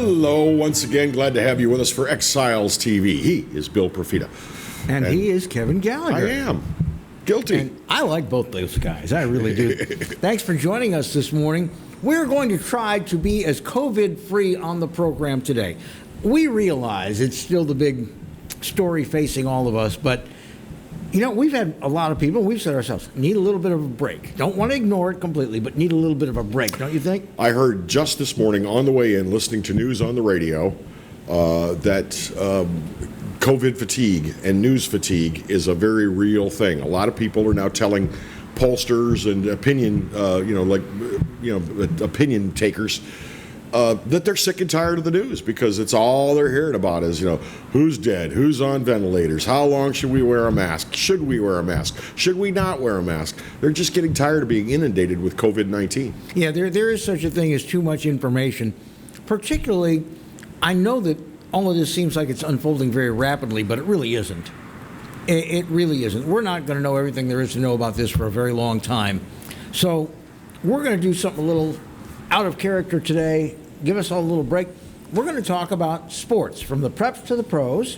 Hello, once again. Glad to have you with us for Exiles TV. He is Bill Profita. And he is Kevin Gallagher. I am. Guilty. And I like both those guys. I really do. Thanks for joining us this morning. We're going to try to be as COVID-free on the program today. We realize it's still the big story facing all of us, but you know, we've had a lot of people, we've said ourselves, need a little bit of a break. Don't want to ignore it completely, but need a little bit of a break, don't you think? I heard just this morning on the way in, listening to news on the radio, that COVID fatigue and news fatigue is a very real thing. A lot of people are now telling pollsters and opinion takers that they're sick and tired of the news because it's all they're hearing about is, who's dead, who's on ventilators, how long should we wear a mask, should we wear a mask, should we not wear a mask. They're just getting tired of being inundated with COVID-19. Yeah, there is such a thing as too much information. Particularly, I know that all of this seems like it's unfolding very rapidly, but it really isn't. It really isn't. We're not going to know everything there is to know about this for a very long time. So we're going to do something a little out of character today. Give us all a little break. We're going to talk about sports, from the preps to the pros,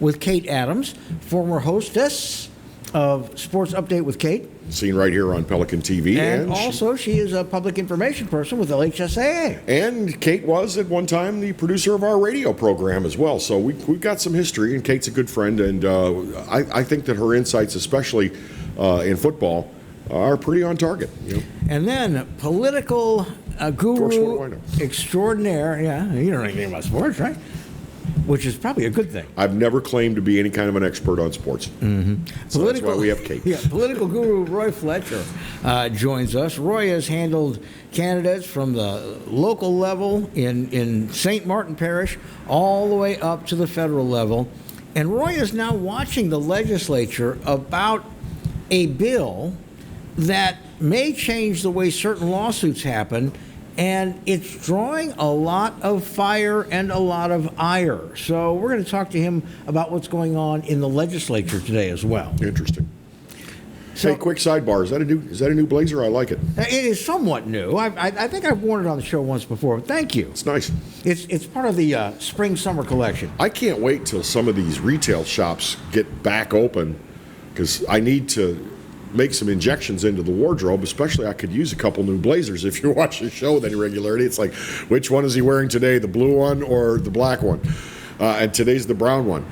with Kate Adams, former hostess of Sports Update with Kate. Seen right here on Pelican TV. And also, she is a public information person with LHSAA. And Kate was, at one time, the producer of our radio program as well. So we've got some history, and Kate's a good friend. And I think that her insights, especially in football, are pretty on target. And then political guru extraordinaire. Yeah, you don't know anything about sports, right? Which is probably a good thing. I've never claimed to be any kind of an expert on sports. So that's why we have Kate. Yeah, political guru Roy Fletcher joins us. Roy has handled candidates from the local level in St. Martin Parish all the way up to the federal level. And Roy is now watching the legislature about a bill that may change the way certain lawsuits happen, and it's drawing a lot of fire and a lot of ire. So we're going to talk to him about what's going on in the legislature today as well. Interesting. So, hey, quick sidebar. Is that a new blazer? I like it. It is somewhat new. I think I've worn it on the show once before. Thank you. It's nice. It's part of the spring-summer collection. I can't wait till some of these retail shops get back open, because I need to make some injections into the wardrobe. Especially, I could use a couple new blazers. If you watch the show with any regularity, it's like, which one is he wearing today, the blue one or the black one? And today's the brown one.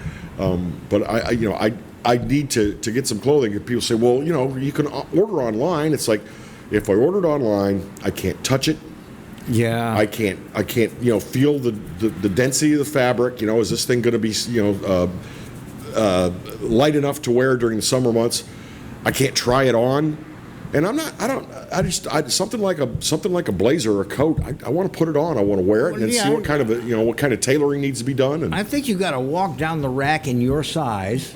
But I need to get some clothing. And people say, well, you can order online. It's like, if I ordered online, I can't touch it. Yeah. I can't feel the density of the fabric. Is this thing going to be light enough to wear during the summer months? I can't try it on, and something like a blazer or a coat. I want to put it on. I want to wear it and see what kind of tailoring needs to be done. And I think you got to walk down the rack in your size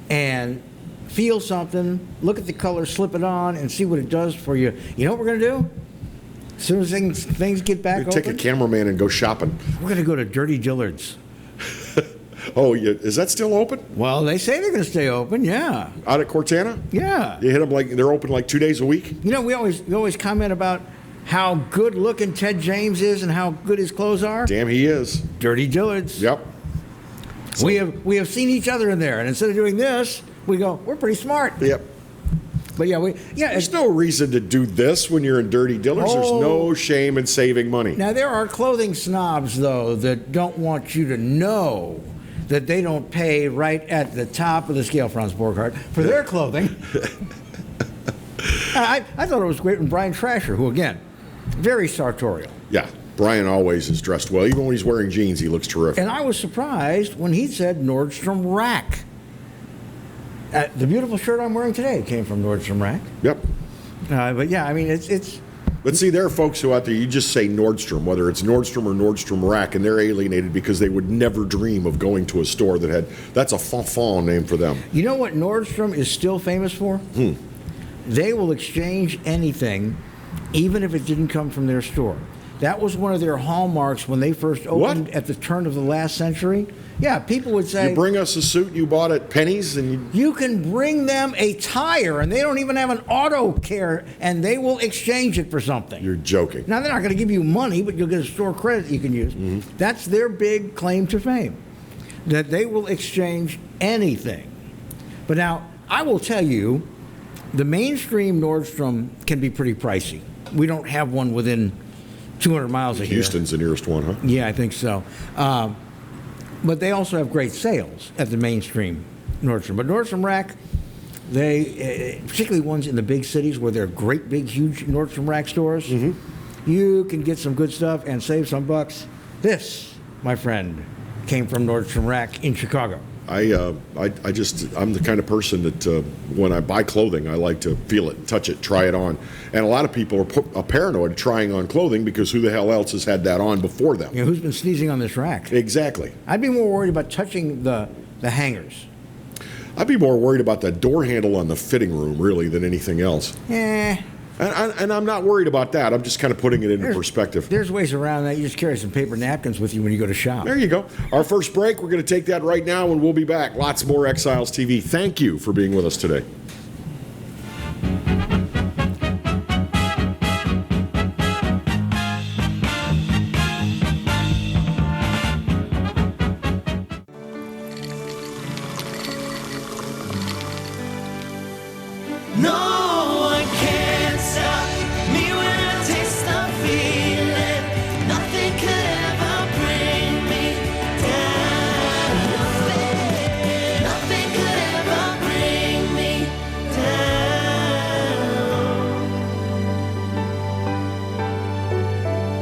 and feel something, look at the color, slip it on, and see what it does for you. You know what we're gonna do? As soon as things get back open, take a cameraman and go shopping. We're gonna go to Dirty Dillard's. Oh, yeah. Is that still open? Well, they say they're going to stay open, yeah. Out at Cortana? Yeah. You hit them like they're open like 2 days a week? We always comment about how good looking Ted James is and how good his clothes are. Damn, he is. Dirty Dillard's. Yep. So, we have seen each other in there, and instead of doing this, we go, we're pretty smart. Yep. But there's no reason to do this when you're in Dirty Dillard's. There's no shame in saving money. Now, there are clothing snobs, though, that don't want you to know that they don't pay right at the top of the scale, Franz Borghardt, for their clothing. I thought it was great when Brian Trasher, who, again, very sartorial. Yeah, Brian always is dressed well. Even when he's wearing jeans, he looks terrific. And I was surprised when he said Nordstrom Rack. The beautiful shirt I'm wearing today came from Nordstrom Rack. Yep. But yeah, I mean, it's... But see, there are folks who out there, you just say Nordstrom, whether it's Nordstrom or Nordstrom Rack, and they're alienated because they would never dream of going to a store that's a fanfan name for them. You know what Nordstrom is still famous for? They will exchange anything, even if it didn't come from their store. That was one of their hallmarks when they first opened at the turn of the last century. Yeah, people would say, You bring us a suit you bought at Penny's, and you can bring them a tire, and they don't even have an auto care, and they will exchange it for something. You're joking. Now, they're not going to give you money, but you'll get a store credit you can use. Mm-hmm. That's their big claim to fame, that they will exchange anything. But now, I will tell you, the mainstream Nordstrom can be pretty pricey. We don't have one within 200 miles of here. Houston's the nearest one, huh? Yeah, I think so. But they also have great sales at the mainstream Nordstrom. But Nordstrom Rack, they, particularly ones in the big cities where they're great, big, huge Nordstrom Rack stores, you can get some good stuff and save some bucks. This, my friend, came from Nordstrom Rack in Chicago. I'm the kind of person that when I buy clothing, I like to feel it, touch it, try it on. And a lot of people are paranoid trying on clothing because who the hell else has had that on before them? You know, who's been sneezing on this rack? Exactly. I'd be more worried about touching the hangers. I'd be more worried about the door handle on the fitting room, really, than anything else. Eh. And I'm not worried about that. I'm just kind of putting it into perspective. There's ways around that. You just carry some paper napkins with you when you go to shop. There you go. Our first break, we're going to take that right now, and we'll be back. Lots more Exiles TV. Thank you for being with us today.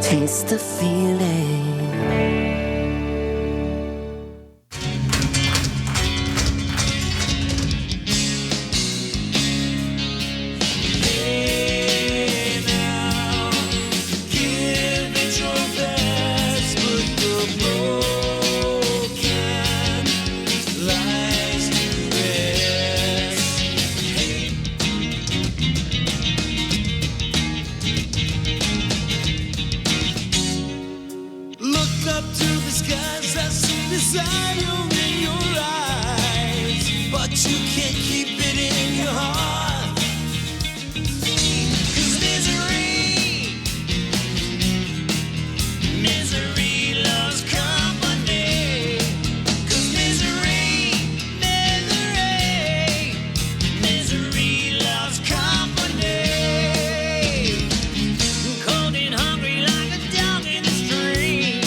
Taste the feeling. Hey now, give it your best, put the broken lies to rest. Look up to the skies, I see desire in your eyes, but you can't keep it in your heart. 'Cause misery loves company. 'Cause misery loves company. Cold and hungry like a dog in the street.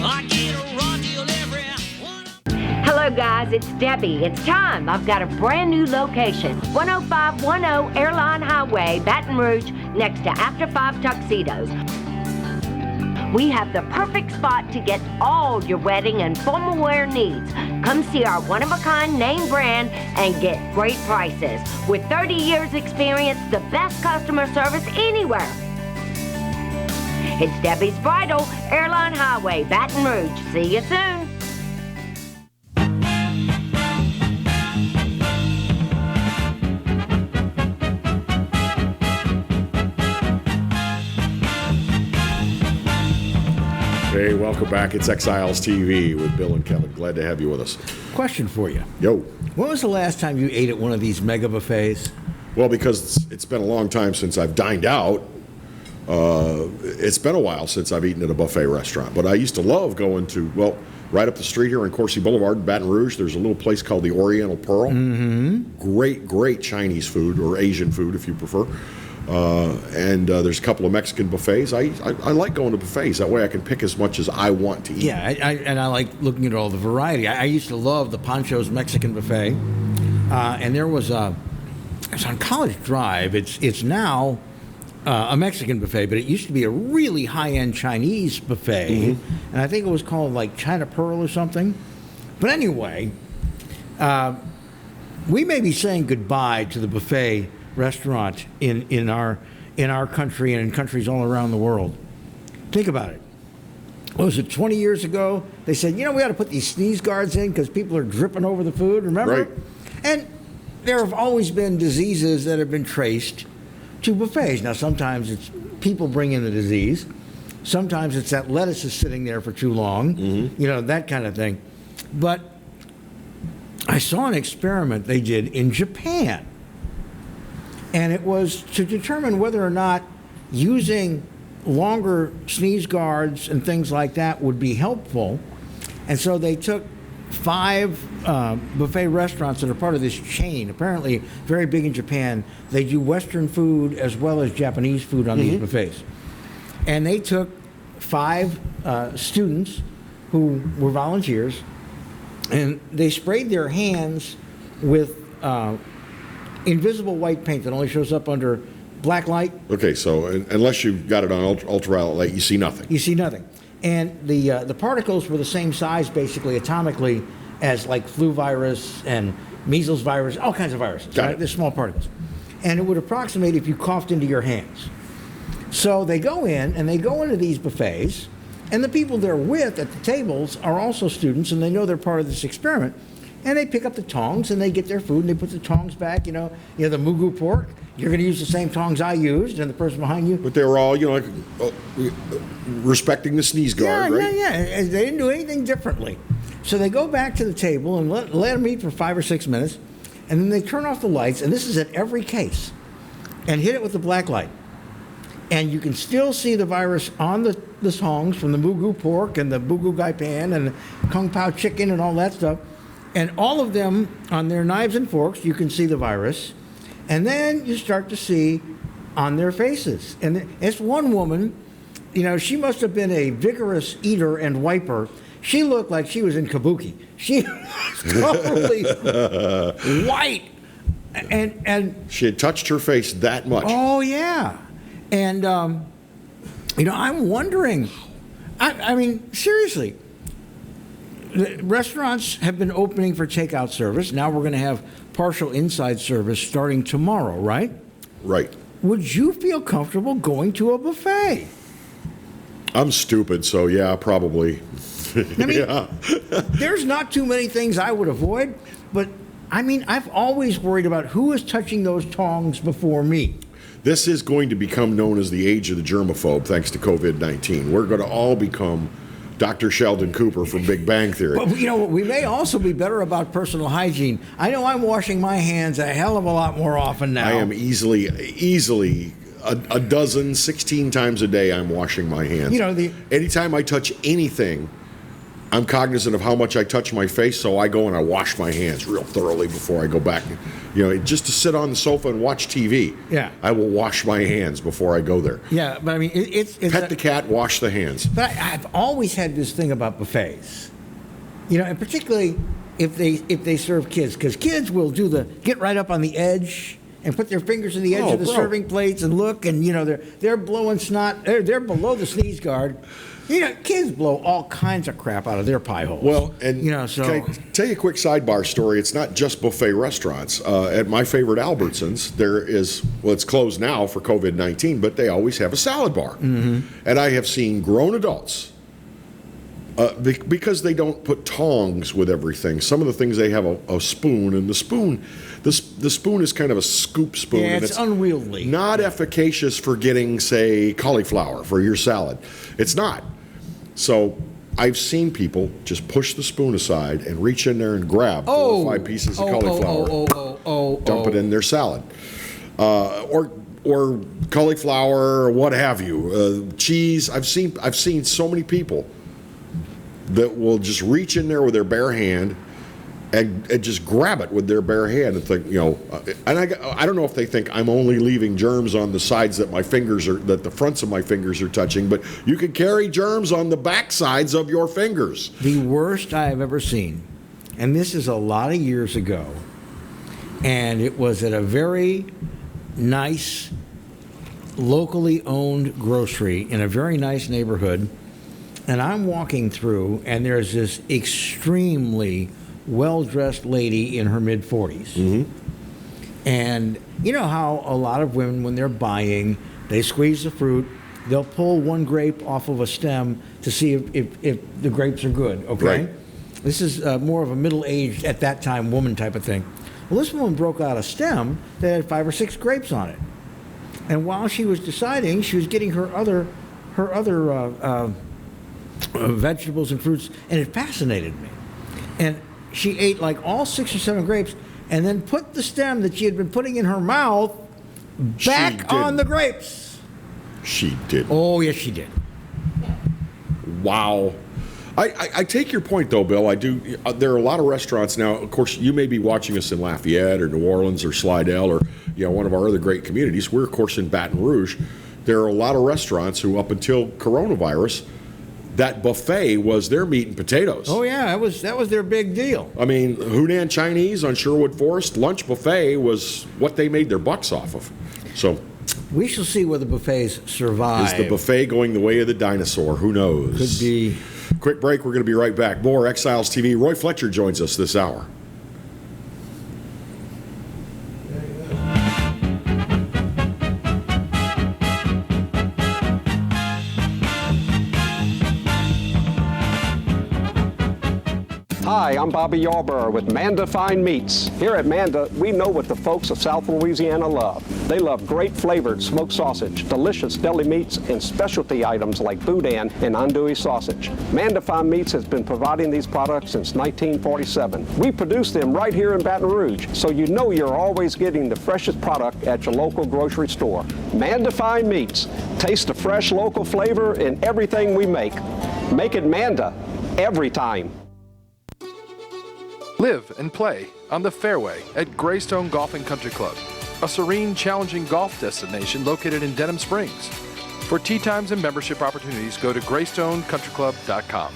I get a raw deal every one. Hello guys, it's Debbie. It's time. I've got a brand new location. 10510 Airline Highway, Baton Rouge, next to After 5 Tuxedos. We have the perfect spot to get all your wedding and formal wear needs. Come see our one-of-a-kind name brand and get great prices. With 30 years experience, the best customer service anywhere. It's Debbie's Bridal, Airline Highway, Baton Rouge. See you soon. Hey, welcome back. It's Exiles TV with Bill and Kevin. Glad to have you with us. Question for you. Yo. When was the last time you ate at one of these mega buffets? Well, because it's been a long time since I've dined out. It's been a while since I've eaten at a buffet restaurant. But I used to love going to, well, right up the street here on Coursey Boulevard in Baton Rouge, there's a little place called the Oriental Pearl. Great, great Chinese food, or Asian food if you prefer. And there's a couple of Mexican buffets. I like going to buffets. That way I can pick as much as I want to eat. Yeah, I like looking at all the variety. I used to love the Pancho's Mexican buffet. And there was it's on College Drive. It's now a Mexican buffet, but it used to be a really high-end Chinese buffet. And I think it was called like China Pearl or something. But anyway, we may be saying goodbye to the buffet restaurant in our country and in countries all around the world. Think about it. What was it, 20 years ago? They said, we got to put these sneeze guards in because people are dripping over the food, remember? Right. And there have always been diseases that have been traced to buffets. Now, sometimes it's people bring in the disease. Sometimes it's that lettuce is sitting there for too long, you know, that kind of thing. But I saw an experiment they did in Japan, and it was to determine whether or not using longer sneeze guards and things like that would be helpful. And so they took 5 buffet restaurants that are part of this chain, apparently very big in Japan. They do Western food as well as Japanese food on these buffets. And they took 5 students who were volunteers, and they sprayed their hands with invisible white paint that only shows up under black light. Okay, so unless you've got it on ultraviolet light, you see nothing. You see nothing. And the particles were the same size, basically, atomically, as like flu virus and measles virus, all kinds of viruses. Got Right? it. They're small particles. And it would approximate if you coughed into your hands. So they go in, and they go into these buffets, and the people they're with at the tables are also students, and they know they're part of this experiment. And they pick up the tongs, and they get their food, and they put the tongs back, you know, the mugu pork. You're going to use the same tongs I used, and the person behind you. But they were all, you know, like, respecting the sneeze guard, right? Yeah. And they didn't do anything differently. So they go back to the table and let them eat for 5 or 6 minutes, and then they turn off the lights, and this is at every case, and hit it with the black light. And you can still see the virus on the tongs from the mugu pork and the mugu gai pan and the kung pao chicken and all that stuff. And all of them on their knives and forks, you can see the virus. And then you start to see on their faces. And it's one woman, you know, she must have been a vigorous eater and wiper. She looked like she was in kabuki. She was totally white. And She had touched her face that much. oh, yeah. And, you know, I'm wondering, I mean, seriously, the restaurants have been opening for takeout service. Now we're going to have partial inside service starting tomorrow, right? Right. Would you feel comfortable going to a buffet? I'm stupid, so yeah, probably. I mean, there's not too many things I would avoid, but I mean, I've always worried about who is touching those tongs before me. This is going to become known as the age of the germaphobe, thanks to COVID-19. We're going to all become Dr. Sheldon Cooper from Big Bang Theory. But, you know, we may also be better about personal hygiene. I know I'm washing my hands a hell of a lot more often now. I am easily a dozen, 16 times a day I'm washing my hands. You know, anytime I touch anything, I'm cognizant of how much I touch my face, so I go and I wash my hands real thoroughly before I go back. You know, just to sit on the sofa and watch TV. Yeah. I will wash my hands before I go there. Yeah, but I mean, it's Pet the cat, wash the hands. But I've always had this thing about buffets, you know, and particularly if they serve kids, because kids will do the get right up on the edge and put their fingers in the edge of the serving plates and look, and you know they're blowing snot. They're below the sneeze guard. You know, kids blow all kinds of crap out of their pie holes. Well, and you know, so can I tell you a quick sidebar story? It's not just buffet restaurants. At my favorite Albertsons, there is, well, it's closed now for COVID-19, but they always have a salad bar. Mm-hmm. And I have seen grown adults, because they don't put tongs with everything. Some of the things they have a spoon, and the spoon is kind of a scoop spoon. yeah, and it's unwieldy. Not efficacious for getting, say, cauliflower for your salad. It's not. So I've seen people just push the spoon aside and reach in there and grab 4 or 5 pieces of cauliflower, dump it in their salad, or cauliflower or what have you, cheese. I've seen so many people that will just reach in there with their bare hand and just grab it with their bare hand and think, you know, and I don't know if they think I'm only leaving germs on the sides that the fronts of my fingers are touching, but you can carry germs on the back sides of your fingers. The worst I have ever seen, and this is a lot of years ago, and it was at a very nice, locally owned grocery in a very nice neighborhood, and I'm walking through, and there's this extremely well-dressed lady in her mid-40s. Mm-hmm. And you know how a lot of women, when they're buying, they squeeze the fruit, they'll pull one grape off of a stem to see if the grapes are good, okay? Right. This is more of a middle-aged, at that time, woman type of thing. Well, this woman broke out a stem that had 5 or 6 grapes on it. And while she was deciding, she was getting her her other vegetables and fruits, and it fascinated me. And she ate like all 6 or 7 grapes, and then put the stem that she had been putting in her mouth back on the grapes. She did. Oh, yes, she did. Wow. I take your point, though, Bill. I do. There are a lot of restaurants now. Of course, you may be watching us in Lafayette or New Orleans or Slidell or one of our other great communities. We're, of course, in Baton Rouge. There are a lot of restaurants who, up until coronavirus, that buffet was their meat and potatoes. Oh, yeah, that was their big deal. I mean, Hunan Chinese on Sherwood Forest, lunch buffet was what they made their bucks off of. So we shall see whether buffets survive. is the buffet going the way of the dinosaur? Who knows? Could be. Quick break. We're going to be right back. More Exiles TV. Roy Fletcher joins us this hour. Hi, I'm Bobby Yarborough with Manda Fine Meats. Here at Manda, we know what the folks of South Louisiana love. They love great flavored smoked sausage, delicious deli meats, and specialty items like boudin and andouille sausage. Manda Fine Meats has been providing these products since 1947. We produce them right here in Baton Rouge, so you know you're always getting the freshest product at your local grocery store. Manda Fine Meats. Taste the fresh local flavor in everything we make. Make it Manda every time. Live and play on the fairway at Greystone Golf and Country Club, a serene, challenging golf destination located in Denham Springs. For tee times and membership opportunities, go to GreystoneCountryClub.com.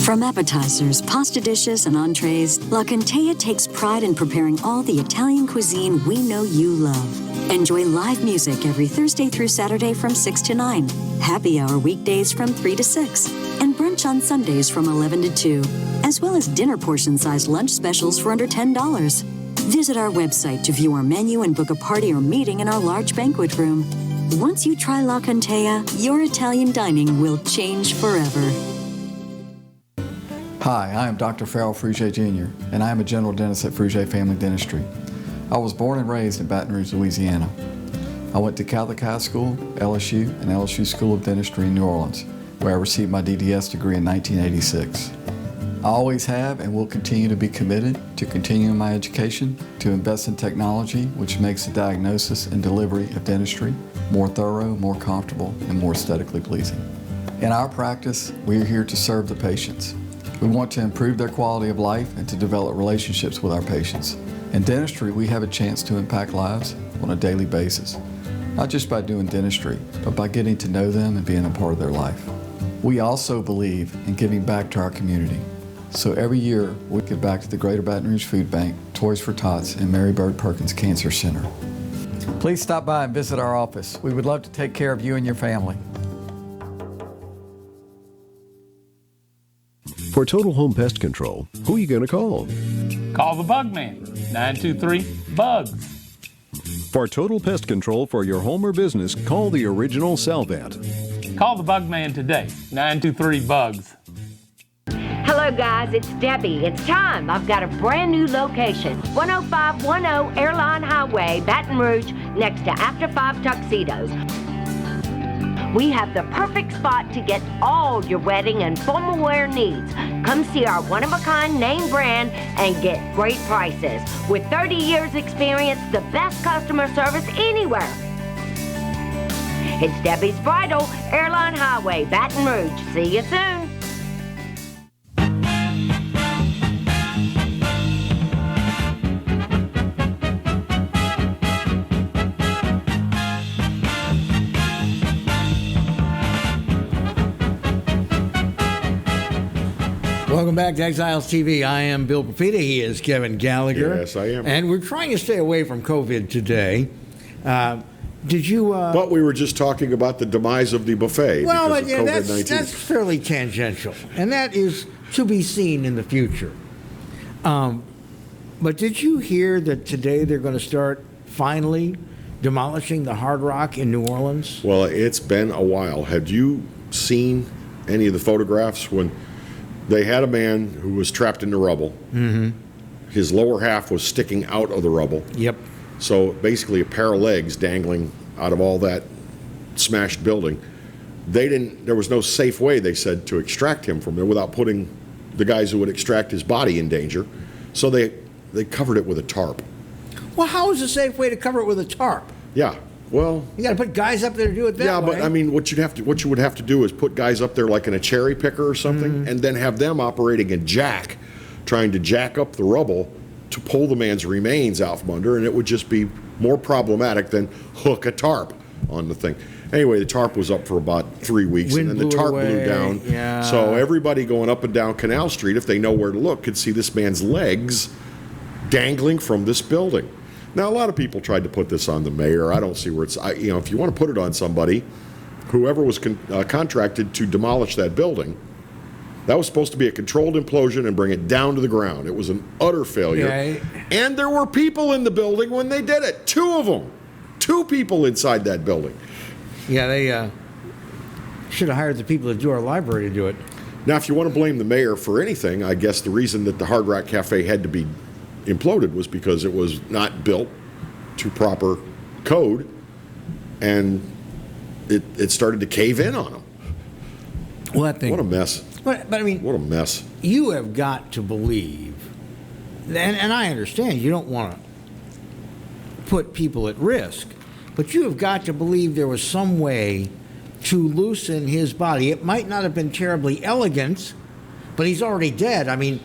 From appetizers, pasta dishes, and entrees, La Contea takes pride in preparing all the Italian cuisine we know you love. Enjoy live music every Thursday through Saturday from 6 to 9, happy hour weekdays from 3 to 6, and brunch on Sundays from 11 to 2, as well as dinner portion-sized lunch specials for under $10. Visit our website to view our menu and book a party or meeting in our large banquet room. Once you try La Contea, your Italian dining will change forever. Hi, I am Dr. Farrell Frugier Jr., and I am a general dentist at Frugier Family Dentistry. I was born and raised in Baton Rouge, Louisiana. I went to Catholic High School, LSU, and LSU School of Dentistry in New Orleans, where I received my DDS degree in 1986. I always have and will continue to be committed to continuing my education, to invest in technology which makes the diagnosis and delivery of dentistry more thorough, more comfortable, and more aesthetically pleasing. In our practice, we are here to serve the patients. We want to improve their quality of life and to develop relationships with our patients. In dentistry, we have a chance to impact lives on a daily basis, not just by doing dentistry, but by getting to know them and being a part of their life. We also believe in giving back to our community. So every year, we give back to the Greater Baton Rouge Food Bank, Toys for Tots, and Mary Bird Perkins Cancer Center. Please stop by and visit our office. We would love to take care of you and your family. For Total Home Pest Control, who are you going to call? Call the Bug Man, 923-BUGS. For total pest control for your home or business, call the original Salvat. Call the Bug Man today, 923-BUGS. Hello guys, it's Debbie. It's time. I've got a brand new location. 10510 Airline Highway, Baton Rouge, next to After 5 Tuxedos. We have the perfect spot to get all your wedding and formal wear needs. Come see our one-of-a-kind name brand and get great prices. With 30 years experience, the best customer service anywhere. It's Debbie's Bridal, Airline Highway, Baton Rouge. See you soon. Welcome back to Exiles TV. I am Bill Profita. He is Kevin Gallagher. Yes, I am. And we're trying to stay away from COVID today. Did you... But we were just talking about the demise of the buffet well, because yeah, of COVID-19. that's fairly tangential. And that is to be seen in the future. But did you hear that today they're going to start finally demolishing the Hard Rock in New Orleans? Well, it's been a while. Have you seen any of the photographs when... They had a man who was trapped in the rubble. Mm-hmm. His lower half was sticking out of the rubble. Yep. So basically a pair of legs dangling out of all that smashed building. There was no safe way, they said, to extract him from there without putting the guys who would extract his body in danger. So they covered it with a tarp. Well, how is a safe way to cover it with a tarp? Yeah, well, you got to put guys up there to do it that way. Yeah, but I mean, what you would have to do is put guys up there like in a cherry picker or something, and then have them operating a jack, trying to jack up the rubble to pull the man's remains out from under, and it would just be more problematic than hook a tarp on the thing. Anyway, the tarp was up for about 3 weeks, Wind and then the tarp blew down. Yeah. So everybody going up and down Canal Street, if they know where to look, could see this man's legs dangling from this building. Now, a lot of people tried to put this on the mayor. I don't see where it's, if you want to put it on somebody, whoever was contracted to demolish that building, that was supposed to be a controlled implosion and bring it down to the ground. It was an utter failure. Yeah. And there were people in the building when they did it. 2 of them. 2 people inside that building. Yeah, they should have hired the people that do our library to do it. Now, if you want to blame the mayor for anything, I guess the reason that the Hard Rock Cafe had to be imploded was because it was not built to proper code, and it started to cave in on them. Well, that thing. What a mess. But I mean, what a mess. You have got to believe, and I understand you don't want to put people at risk, but you have got to believe there was some way to loosen his body. It might not have been terribly elegant, but he's already dead. I mean,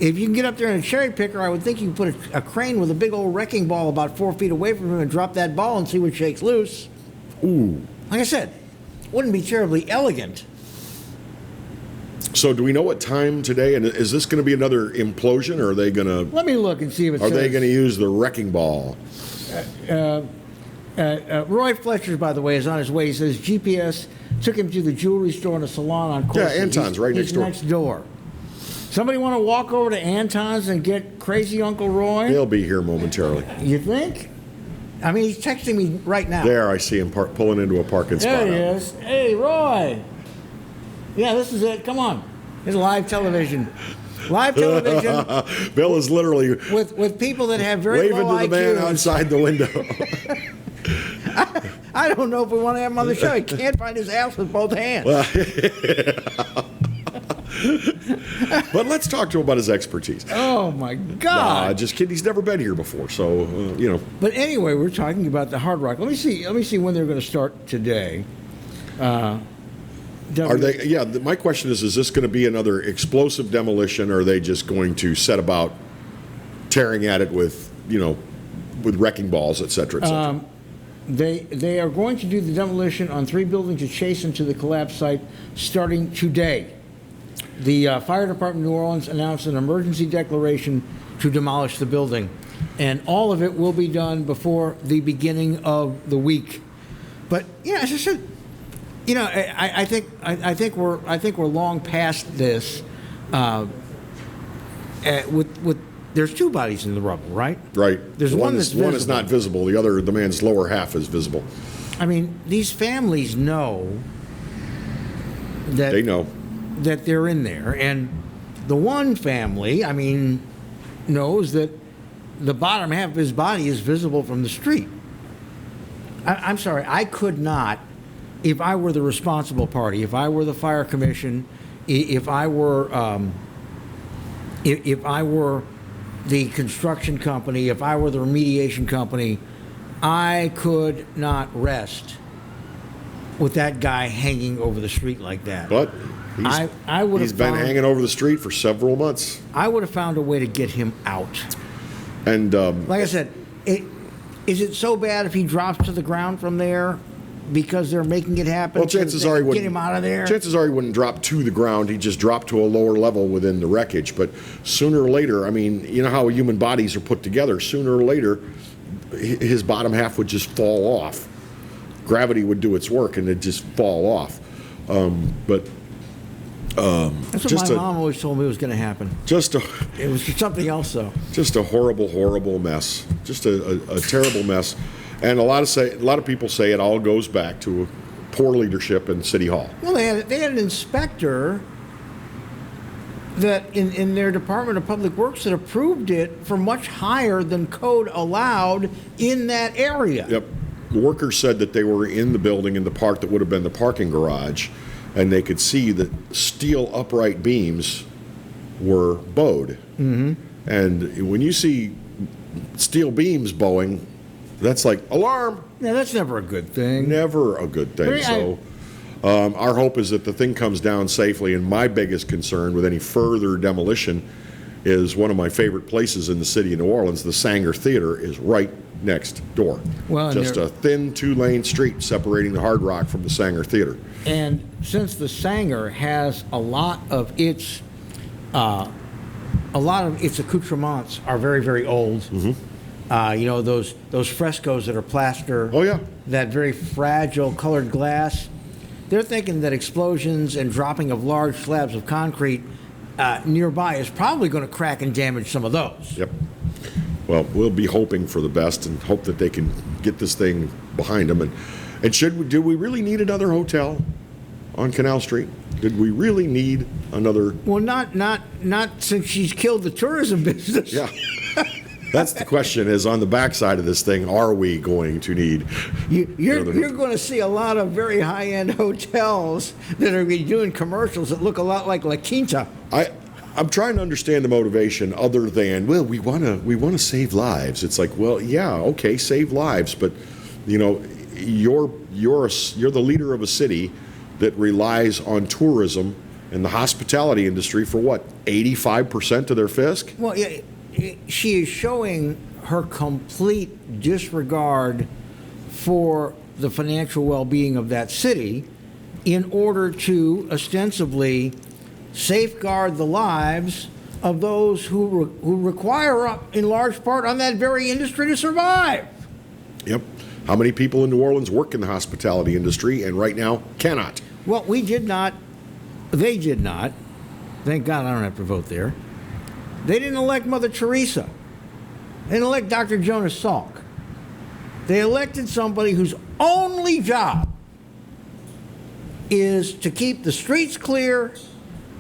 if you can get up there in a cherry picker, I would think you can put a crane with a big old wrecking ball about 4 feet away from him and drop that ball and see what shakes loose. Ooh. Like I said, wouldn't be terribly elegant. So do we know what time today? And is this going to be another implosion, or are they going to... Let me look and see if it Are says... they going to use the wrecking ball? Roy Fletcher, by the way, is on his way. He says GPS took him to the jewelry store and a salon on Corsi. Yeah, Anton's right next door. He's next door. Somebody want to walk over to Anton's and get crazy Uncle Roy? He'll be here momentarily. You think? I mean, he's texting me right now. There, I see him pulling into a parking spot. There he is. Hey, Roy. Yeah, this is it. Come on. It's live television. Live television. Bill is literally with people that have very waving low to the IQs. man outside the window. I don't know if we want to have him on the show. He can't find his ass with both hands. But let's talk to him about his expertise. Oh my God! Nah, just kidding. He's never been here before, so But anyway, we're talking about the Hard Rock. Let me see when they're going to start today. Are they? Yeah. My question is this going to be another explosive demolition, or are they just going to set about tearing at it with wrecking balls, et cetera, et cetera? They are going to do the demolition on 3 buildings adjacent to the collapse site starting today. The fire department of New Orleans announced an emergency declaration to demolish the building, and all of it will be done before the beginning of the week. But as I said, I think we're long past this. With there's 2 bodies in the rubble, right? Right. There's one that's visible. One is not visible. The man's lower half is visible. I mean, these families know that they know that they're in there, and the one family, knows that the bottom half of his body is visible from the street. I'm sorry, I could not, if I were the responsible party, if I were the fire commission, if I were the construction company, if I were the remediation company, I could not rest with that guy hanging over the street like that. But he's been hanging over the street for several months. I would have found a way to get him out. And like I said, is it so bad if he drops to the ground from there because they're making it happen? Well, chances are he wouldn't get him out of there. Chances are he wouldn't drop to the ground. He'd just drop to a lower level within the wreckage. But sooner or later, you know how human bodies are put together. Sooner or later, his bottom half would just fall off. Gravity would do its work, and it'd just fall off. That's what my mom always told me was going to happen. It was something else, though. Just a horrible, horrible mess. Just a terrible mess. And a lot of people say it all goes back to poor leadership in City Hall. Well, they had an inspector that in their Department of Public Works that approved it for much higher than code allowed in that area. Yep. workers said that they were in the building in the park that would have been the parking garage, and they could see that steel upright beams were bowed. Mm-hmm. And when you see steel beams bowing, that's like alarm. Yeah, that's never a good thing. Never a good thing. So our hope is that the thing comes down safely. And my biggest concern with any further demolition is one of my favorite places in the city of New Orleans, the Sanger Theater, is right next door. Well, just a thin 2-lane street separating the Hard Rock from the Sanger Theater. And since the Sanger has a lot of its accoutrements are very, very old. Mm-hmm. You know, those frescoes that are plaster. Oh, yeah. That very fragile colored glass. They're thinking that explosions and dropping of large slabs of concrete nearby is probably going to crack and damage some of those. Yep. Well, we'll be hoping for the best and hope that they can get this thing behind them. And do we really need another hotel on Canal Street? Did we really need another? Well, not since she's killed the tourism business. Yeah. That's the question, is on the backside of this thing, are we going to need? You're going to see a lot of very high-end hotels that are going to be doing commercials that look a lot like La Quinta. I'm trying to understand the motivation other than, well, we want to save lives. It's like, well, yeah, okay, save lives, but you know, you're the leader of a city that relies on tourism and the hospitality industry for what, 85% of their fisc? Well, yeah, she is showing her complete disregard for the financial well-being of that city in order to ostensibly safeguard the lives of those who require, in large part, on that very industry to survive. Yep. How many people in New Orleans work in the hospitality industry and right now cannot? Well, we did not. They did not. Thank God I don't have to vote there. They didn't elect Mother Teresa. They didn't elect Dr. Jonas Salk. They elected somebody whose only job is to keep the streets clear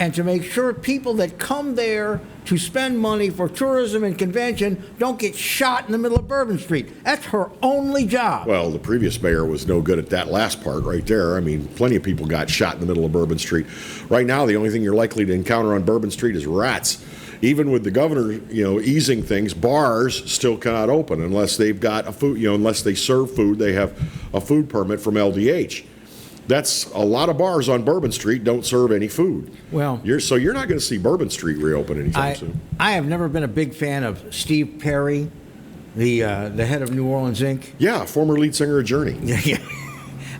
and to make sure people that come there to spend money for tourism and convention don't get shot in the middle of Bourbon Street. That's her only job. Well, the previous mayor was no good at that last part right there. I mean, plenty of people got shot in the middle of Bourbon Street. Right now, the only thing you're likely to encounter on Bourbon Street is rats. Even with the governor, easing things, bars still cannot open unless they've got a food, unless they serve food, they have a food permit from LDH. That's a lot of bars on Bourbon Street don't serve any food. Well, you're not going to see Bourbon Street reopen anytime soon. I have never been a big fan of Steve Perry, the head of New Orleans Inc. Yeah, former lead singer of Journey. Yeah.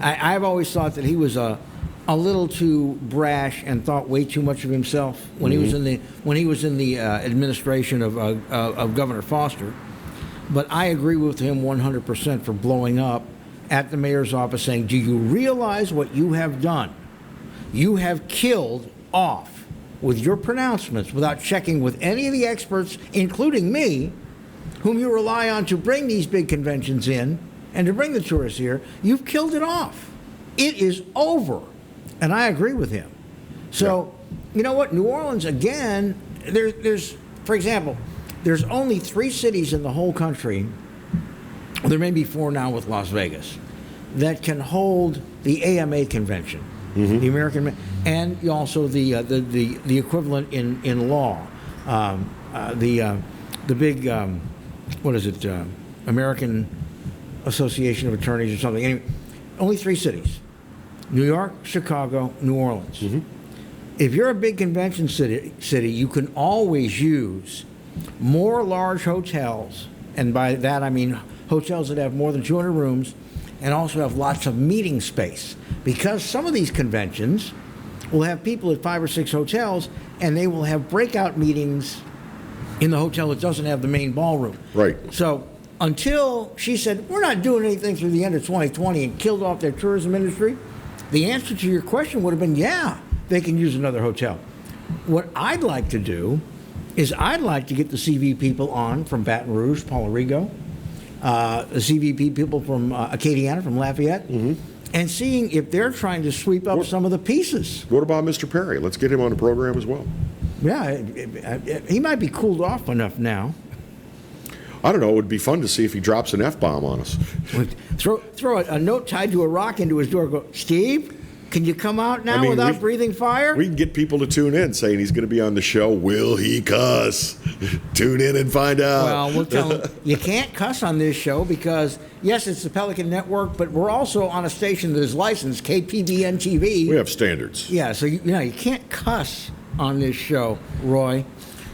I've always thought that he was a little too brash and thought way too much of himself when he was in the administration of Governor Foster. But I agree with him 100% for blowing up at the mayor's office saying, do you realize what you have done? You have killed off with your pronouncements without checking with any of the experts, including me, whom you rely on to bring these big conventions in and to bring the tourists here. You've killed it off. It is over. And I agree with him. So, You know what? New Orleans, again, there's, for example, there's only 3 cities in the whole country, there may be 4 now with Las Vegas, that can hold the AMA convention, the American, and also the equivalent in law, the big, what is it, American Association of Attorneys or something. Anyway, only 3 cities: New York, Chicago, New Orleans. If you're a big convention city, you can always use more large hotels, and by that I mean hotels that have more than 200 rooms and also have lots of meeting space, because some of these conventions will have people at 5 or 6 hotels and they will have breakout meetings in the hotel that doesn't have the main ballroom. Right. So until she said, we're not doing anything through the end of 2020 and killed off their tourism industry, the answer to your question would have been, yeah, they can use another hotel. What I'd like to do is I'd like to get the CV people on from Baton Rouge, Paula Rigo, the CVP people from Acadiana, from Lafayette, and seeing if they're trying to sweep up some of the pieces. What about Mr. Perry? Let's get him on the program as well. Yeah, he might be cooled off enough now. I don't know. It would be fun to see if he drops an F-bomb on us. Throw a note tied to a rock into his door. Go, Steve, can you come out now without breathing fire? We can get people to tune in saying he's going to be on the show. Will he cuss? Tune in and find out. Well, we'll tell him you can't cuss on this show because, yes, it's the Pelican Network, but we're also on a station that is licensed, KPBN TV. We have standards. Yeah, so you can't cuss on this show, Roy.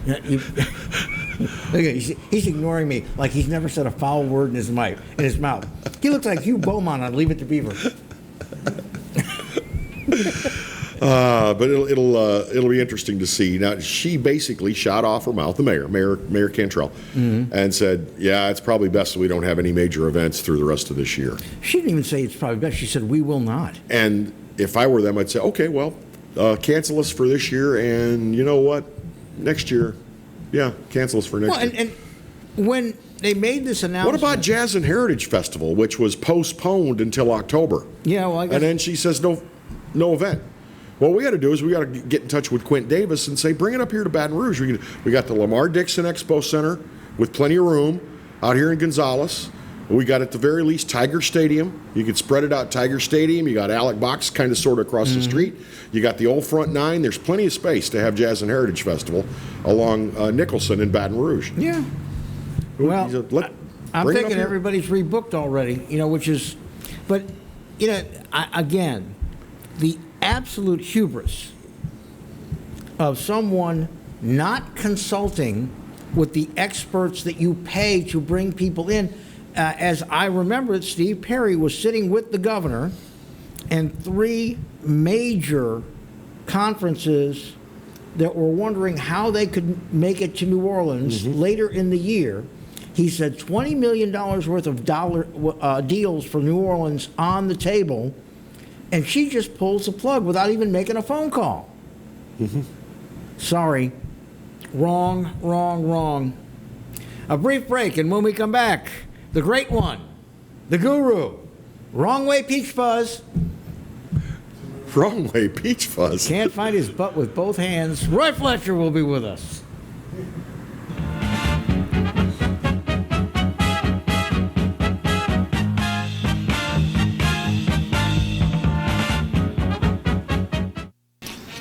Look at he's ignoring me like he's never said a foul word in his mouth. He looks like Hugh Beaumont on Leave It to Beaver. But it'll be interesting to see. Now, she basically shot off her mouth, the Mayor Cantrell, and said, yeah, it's probably best that we don't have any major events through the rest of this year. She didn't even say it's probably best. She said, we will not. And if I were them, I'd say, okay, well, cancel us for this year, and you know what? Next year, yeah, cancel us for next year. And when they made this announcement... What about Jazz and Heritage Festival, which was postponed until October? Yeah, well, I guess... And then she says, no event. What we got to do is we got to get in touch with Quint Davis and say, bring it up here to Baton Rouge. We got the Lamar Dixon Expo Center with plenty of room out here in Gonzales. We got at the very least Tiger Stadium. You could spread it out Tiger Stadium. You got Alec Box kind of sort of across the street. You got the old front nine. There's plenty of space to have Jazz and Heritage Festival along Nicholson in Baton Rouge. Yeah. Well, I'm thinking everybody's rebooked already, which is, but, again, the absolute hubris of someone not consulting with the experts that you pay to bring people in. As I remember it, Steve Perry was sitting with the governor and 3 major conferences that were wondering how they could make it to New Orleans later in the year. He said $20 million worth of deals for New Orleans on the table, and she just pulls the plug without even making a phone call. Sorry. Wrong. A brief break, and when we come back, the great one, the guru, Wrong Way Peach Fuzz. Wrong Way Peach Fuzz. Can't find his butt with both hands. Roy Fletcher will be with us.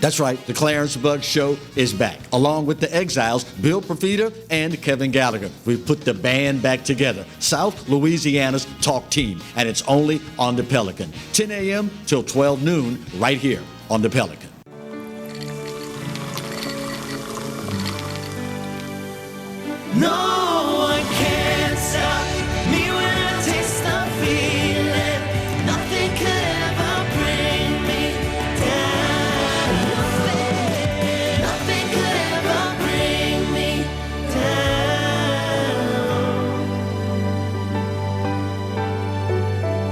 That's right, the Clarence Buggs Show is back, along with the Exiles, Bill Profita and Kevin Gallagher. We've put the band back together, South Louisiana's talk team, and it's only on the Pelican. 10 a.m. till 12 noon, right here on the Pelican. No one can stop me when I taste the feeling. Nothing could ever bring me down. Nothing could ever bring me down.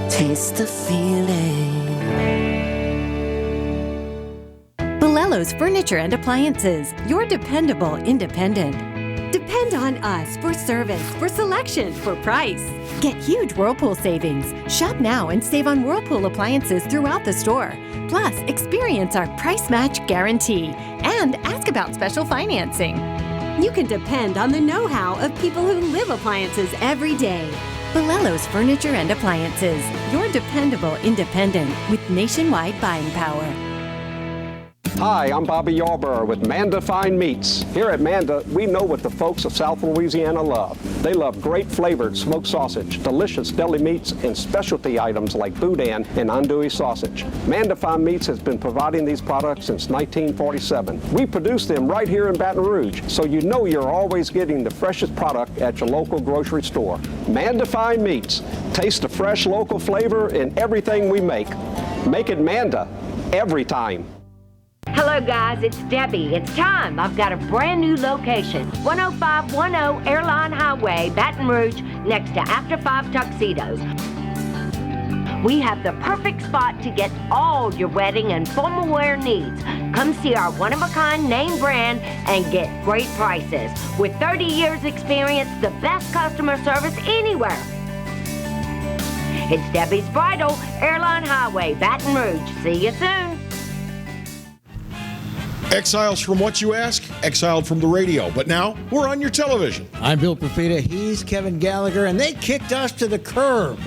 Taste the feeling. Bolello's Furniture and Appliances, your dependable independent. Depend on us for service, for selection, for price. Get huge Whirlpool savings. Shop now and save on Whirlpool appliances throughout the store. Plus, experience our price match guarantee and ask about special financing. You can depend on the know-how of people who live appliances every day. Bolello's Furniture and Appliances, your dependable independent with nationwide buying power. Hi, I'm Bobby Yarborough with Manda Fine Meats. Here at Manda, we know what the folks of South Louisiana love. They love great flavored smoked sausage, delicious deli meats, and specialty items like boudin and andouille sausage. Manda Fine Meats has been providing these products since 1947. We produce them right here in Baton Rouge, so you know you're always getting the freshest product at your local grocery store. Manda Fine Meats. Taste the fresh local flavor in everything we make. Make it Manda every time. Hello guys, it's Debbie. It's time. I've got a brand new location. 10510 Airline Highway, Baton Rouge, next to After 5 Tuxedos. We have the perfect spot to get all your wedding and formal wear needs. Come see our one-of-a-kind name brand and get great prices. With 30 years experience, the best customer service anywhere. It's Debbie's Bridal, Airline Highway, Baton Rouge. See you soon. Exiles from what you ask? Exiled from the radio. But now, we're on your television. I'm Bill Profita, he's Kevin Gallagher, and they kicked us to the curb.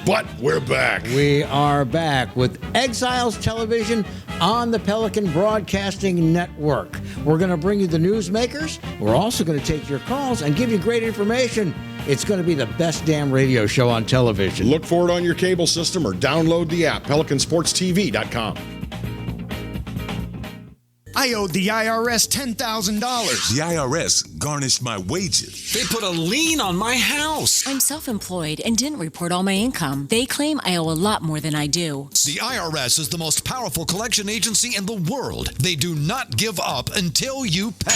But we're back. We are back with Exiles Television on the Pelican Broadcasting Network. We're going to bring you the newsmakers. We're also going to take your calls and give you great information. It's going to be the best damn radio show on television. Look for it on your cable system or download the app, PelicanSportsTV.com. I owed the IRS $10,000. The IRS garnished my wages. They put a lien on my house. I'm self-employed and didn't report all my income. They claim I owe a lot more than I do. The IRS is the most powerful collection agency in the world. They do not give up until you pay.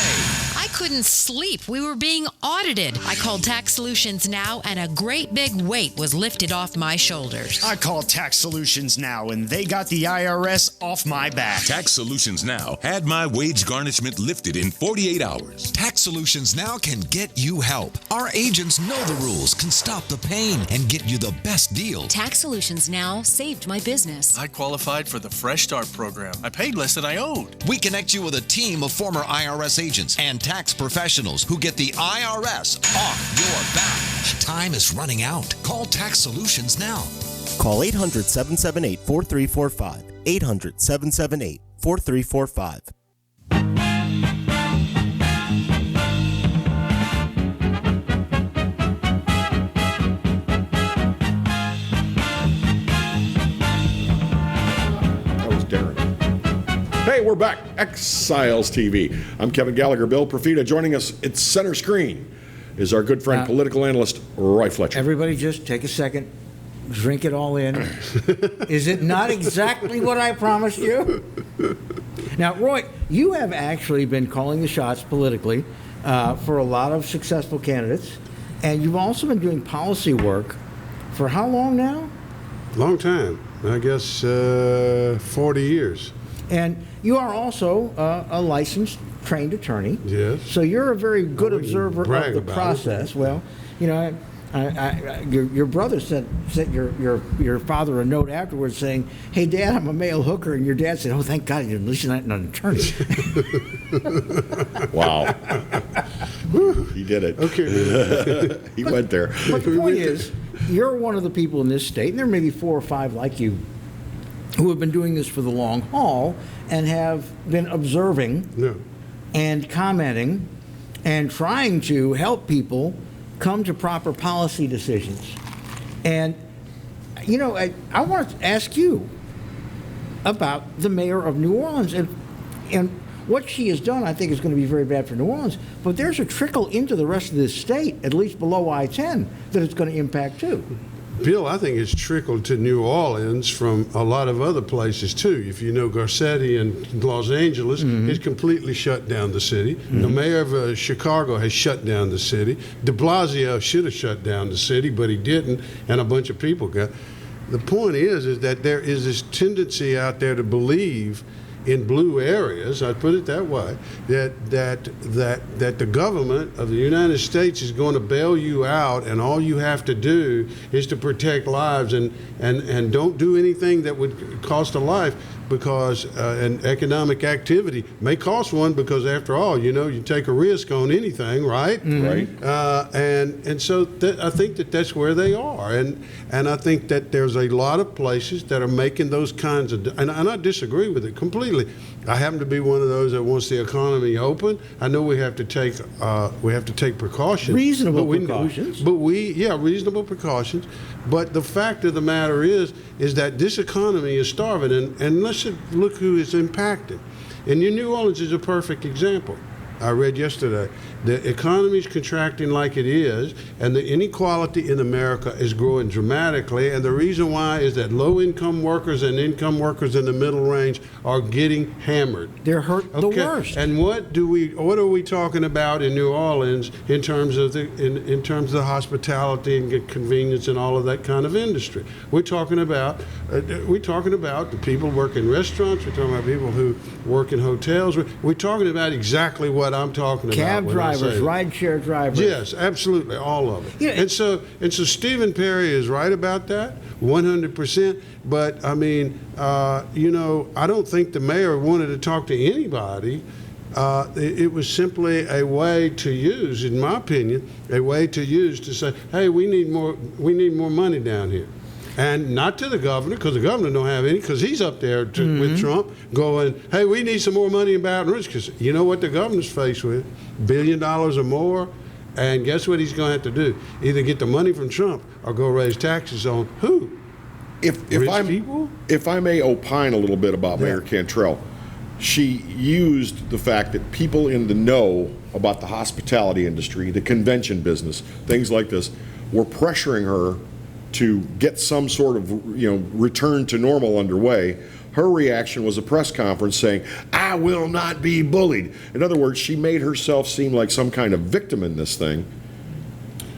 I couldn't sleep. We were being audited. I called Tax Solutions Now, and a great big weight was lifted off my shoulders. I called Tax Solutions Now, and they got the IRS off my back. Tax Solutions Now had my wage garnishment lifted in 48 hours. Tax Solutions Now can get you help. Our agents know the rules, can stop the pain, and get you the best deal. Tax Solutions Now saved my business. I qualified for the Fresh Start program. I paid less than I owed. We connect you with a team of former IRS agents and tax professionals who get the IRS off your back. Time is running out. Call Tax Solutions now. Call 800-778-4345. 800-778-4345. Hey, we're back. Exiles TV. I'm Kevin Gallagher. Bill Profita joining us at center screen is our good friend, political analyst, Roy Fletcher. Everybody just take a second. Drink it all in. Is it not exactly what I promised you? Now, Roy, you have actually been calling the shots politically for a lot of successful candidates, and you've also been doing policy work for how long now? Long time. I guess 40 years. And you are also a licensed, trained attorney. Yes. So you're a very good observer of the process. Well, you know, your brother sent your father a note afterwards saying, "Hey, Dad, I'm a male hooker," and your dad said, "Oh, thank God, at least you're not an attorney." Wow. He did it. Okay. He went there. But the point is, you're one of the people in this state, and there may be 4 or 5 like you, who have been doing this for the long haul and have been observing and commenting and trying to help people come to proper policy decisions. And, you know, I want to ask you about the mayor of New Orleans. And what she has done, I think, is going to be very bad for New Orleans. But there's a trickle into the rest of this state, at least below I-10, that it's going to impact too. Bill, I think it's trickled to New Orleans from a lot of other places too. If you know, Garcetti in Los Angeles has completely shut down the city. The mayor of Chicago has shut down the city. De Blasio should have shut down the city, but he didn't, and a bunch of people got. The point is that there is this tendency out there to believe in blue areas, I put it that way, that the government of the United States is going to bail you out, and all you have to do is to protect lives, and don't do anything that would cost a life, because an economic activity may cost one, because after all, you know, you take a risk on anything, right? Right. And so I think that's where they are, and I think that there's a lot of places that are making those kinds of, and I disagree with it completely. I happen to be one of those that wants the economy open. I know we have to take precautions, reasonable precautions. Reasonable precautions. But the fact of the matter is that this economy is starving, and let's look who is impacted. And New Orleans is a perfect example. I read yesterday, the economy is contracting like it is, and the inequality in America is growing dramatically, and the reason why is that low-income workers and income workers in the middle range are getting hammered. They're hurt the worst. And what are we talking about in New Orleans in terms of the hospitality and convenience and all of that kind of industry? We're talking about the people who work in restaurants. We're talking about people who work in hotels. We're talking about exactly what what I'm talking about. Cab when I drivers, say that. rideshare drivers. Yes, absolutely, all of it. Yeah. And so Stephen Perry is right about that, 100%. But I mean, I don't think the mayor wanted to talk to anybody. It was simply a way to use, in my opinion, to say, hey, we need more money down here. And not to the governor, because the governor don't have any, because he's up there with Trump going, hey, we need some more money in Baton Rouge, because you know what the governor's faced with? $1 billion or more. And guess what he's going to have to do? Either get the money from Trump or go raise taxes on who? If I may opine a little bit about Mayor Cantrell, she used the fact that people in the know about the hospitality industry, the convention business, things like this, were pressuring her to get some sort of return to normal underway. Her reaction was a press conference saying, "I will not be bullied." In other words, she made herself seem like some kind of victim in this thing.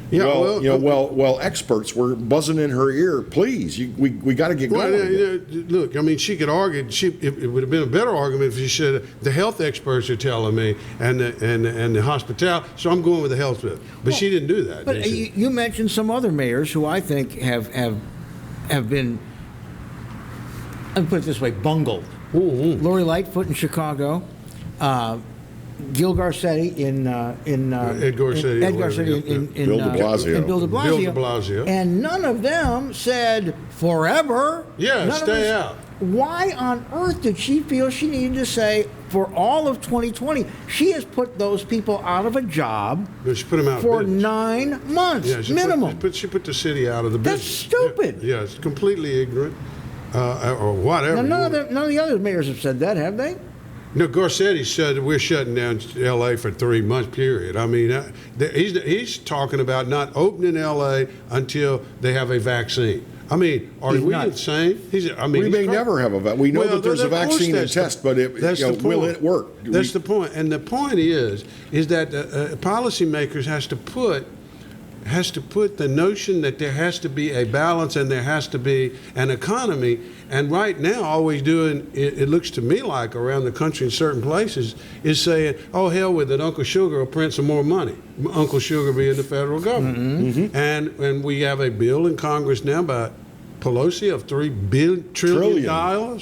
Yeah, well, experts were buzzing in her ear. Please, we got to get going. Look, I mean, she could argue. It would have been a better argument if she said the health experts are telling me, and the hospitality. So I'm going with the health bit. But she didn't do that. But you mentioned some other mayors who I think have been, let me put it this way, bungled. Lori Lightfoot in Chicago. Gil Garcetti in Ed Garcetti in Bill de Blasio. Bill de Blasio. Bill de Blasio. And none of them said forever. Yeah, stay out. Why on earth did she feel she needed to say for all of 2020? She has put those people out of a job she put them out for business. 9 months minimum. She put the city out of the business. That's stupid. Yeah, it's completely ignorant or whatever. Now, none of the other mayors have said that, have they? No, Garcetti said we're shutting down L.A. for 3 months, period. I mean, he's talking about not opening L.A. until they have a vaccine. I mean, are we insane? We may never have a vaccine. We know that there's a vaccine and test, but will it work? That's the point. And the point is that policymakers has to put the notion that there has to be a balance and there has to be an economy. And right now, all we're doing, it looks to me like around the country in certain places, is saying, oh, hell with it, Uncle Sugar will print some more money. Uncle Sugar being the federal government. And we have a bill in Congress now by Pelosi of $3 trillion.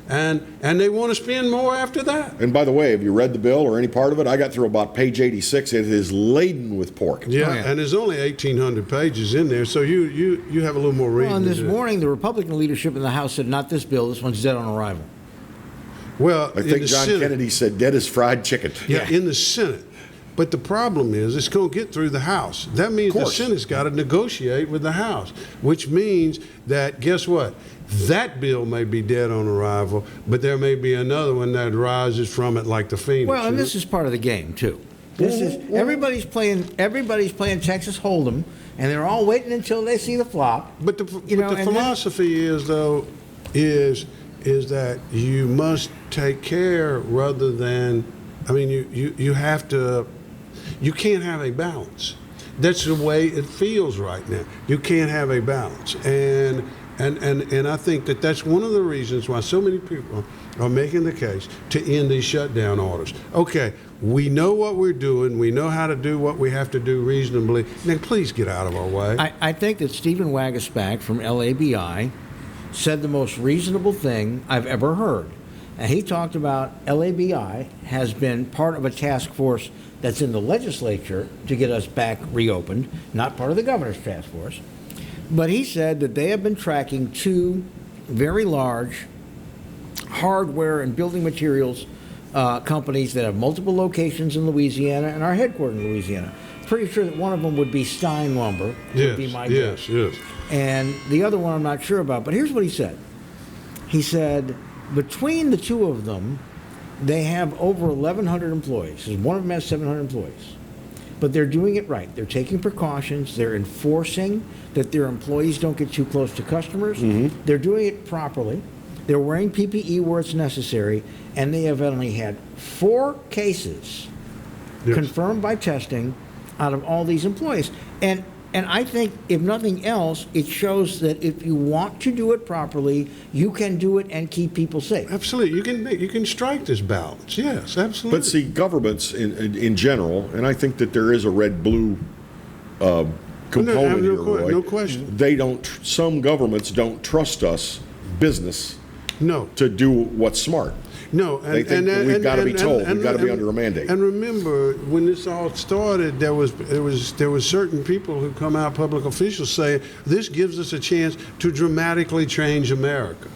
And they want to spend more after that. And by the way, have you read the bill or any part of it? I got through about page 86. It is laden with pork. Yeah, and there's only 1,800 pages in there, so you have a little more reading. Well, and this morning, the Republican leadership in the House said, not this bill, this one's dead on arrival. Well, I think John Kennedy said dead as fried chicken. Yeah, in the Senate. But the problem is it's going to get through the House. That means the Senate's got to negotiate with the House, which means that, guess what? That bill may be dead on arrival, but there may be another one that rises from it like the Phoenix. Well, and this is part of the game, too. This is everybody's playing Texas Hold'em, and they're all waiting until they see the flop. But the philosophy is that you must take care rather than, I mean, you have to, you can't have a balance. That's the way it feels right now. You can't have a balance. And I think that's one of the reasons why so many people are making the case to end these shutdown orders. Okay, we know what we're doing. We know how to do what we have to do reasonably. Now, please get out of our way. I think that Stephen Wagasback from LABI said the most reasonable thing I've ever heard. And he talked about LABI has been part of a task force that's in the legislature to get us back reopened, not part of the governor's task force. But he said that they have been tracking 2 very large hardware and building materials companies that have multiple locations in Louisiana and are headquartered in Louisiana. Pretty sure that one of them would be Stein Lumber, would be my guess. Yes. And the other one I'm not sure about. But here's what he said. He said between the 2 of them, they have over 1,100 employees. One of them has 700 employees. But they're doing it right. They're taking precautions. They're enforcing that their employees don't get too close to customers. They're doing it properly. They're wearing PPE where it's necessary. And they have only had 4 cases confirmed by testing out of all these employees. And And I think, if nothing else, it shows that if you want to do it properly, you can do it and keep people safe. Absolutely. You can strike this balance. Yes, absolutely. But see, governments in general, and I think that there is a red-blue component here, Roy. No question. They don't. Some governments don't trust us, business, to do what's smart. No, they think that we've got to be told. We've got to be under a mandate. And remember, when this all started, there was certain people who come out, public officials, saying this gives us a chance to dramatically change America.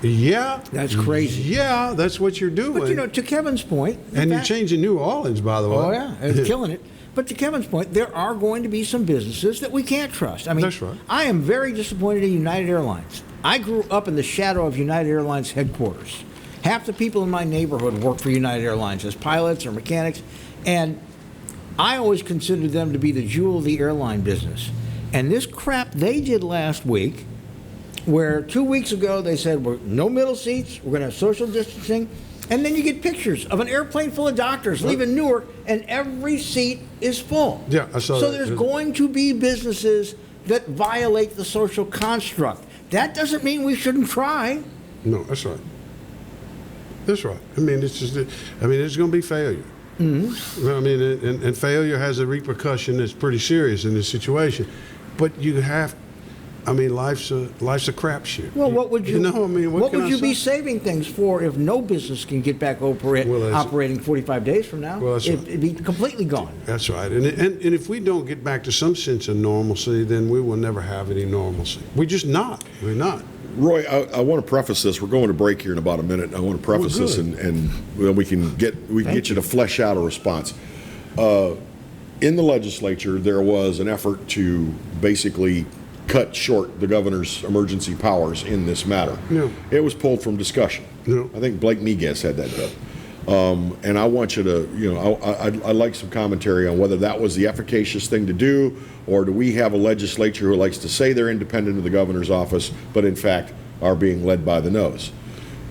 Yeah, that's crazy. Yeah, that's what you're doing. But to Kevin's point, and you're changing New Orleans, by the way. Oh yeah, it's killing it. But to Kevin's point, there are going to be some businesses that we can't trust. I mean, that's right. I am very disappointed in United Airlines. I grew up in the shadow of United Airlines headquarters. Half the people in my neighborhood work for United Airlines as pilots or mechanics, and I always considered them to be the jewel of the airline business. And this crap they did last week, where 2 weeks ago they said, we're no middle seats, we're going to have social distancing, and then you get pictures of an airplane full of doctors leaving Newark, and every seat is full. Yeah, I saw that. So there's going to be businesses that violate the social construct. That doesn't mean we shouldn't try. No, that's right. That's right. I mean, it's just. I mean, it's going to be failure. Mm-hmm. I mean, and failure has a repercussion that's pretty serious in this situation. But you have. I mean, life's a crapshoot. Well, what would you? know, I mean, what would you be saving things for if no business can get back operating 45 days from now? Well, it'd be completely gone. That's right. And if we don't get back to some sense of normalcy, then we will never have any normalcy. We're just not. We're not. Roy, I want to preface this. We're going to break here in about a minute. I want to preface this, and well, we can get you to flesh out a response. In the legislature, there was an effort to basically cut short the governor's emergency powers in this matter. Yeah. It was pulled from discussion. Yeah. I think Blake Miguez had that bill. And I want you to, I'd like some commentary on whether that was the efficacious thing to do, or do we have a legislature who likes to say they're independent of the governor's office, but in fact are being led by the nose?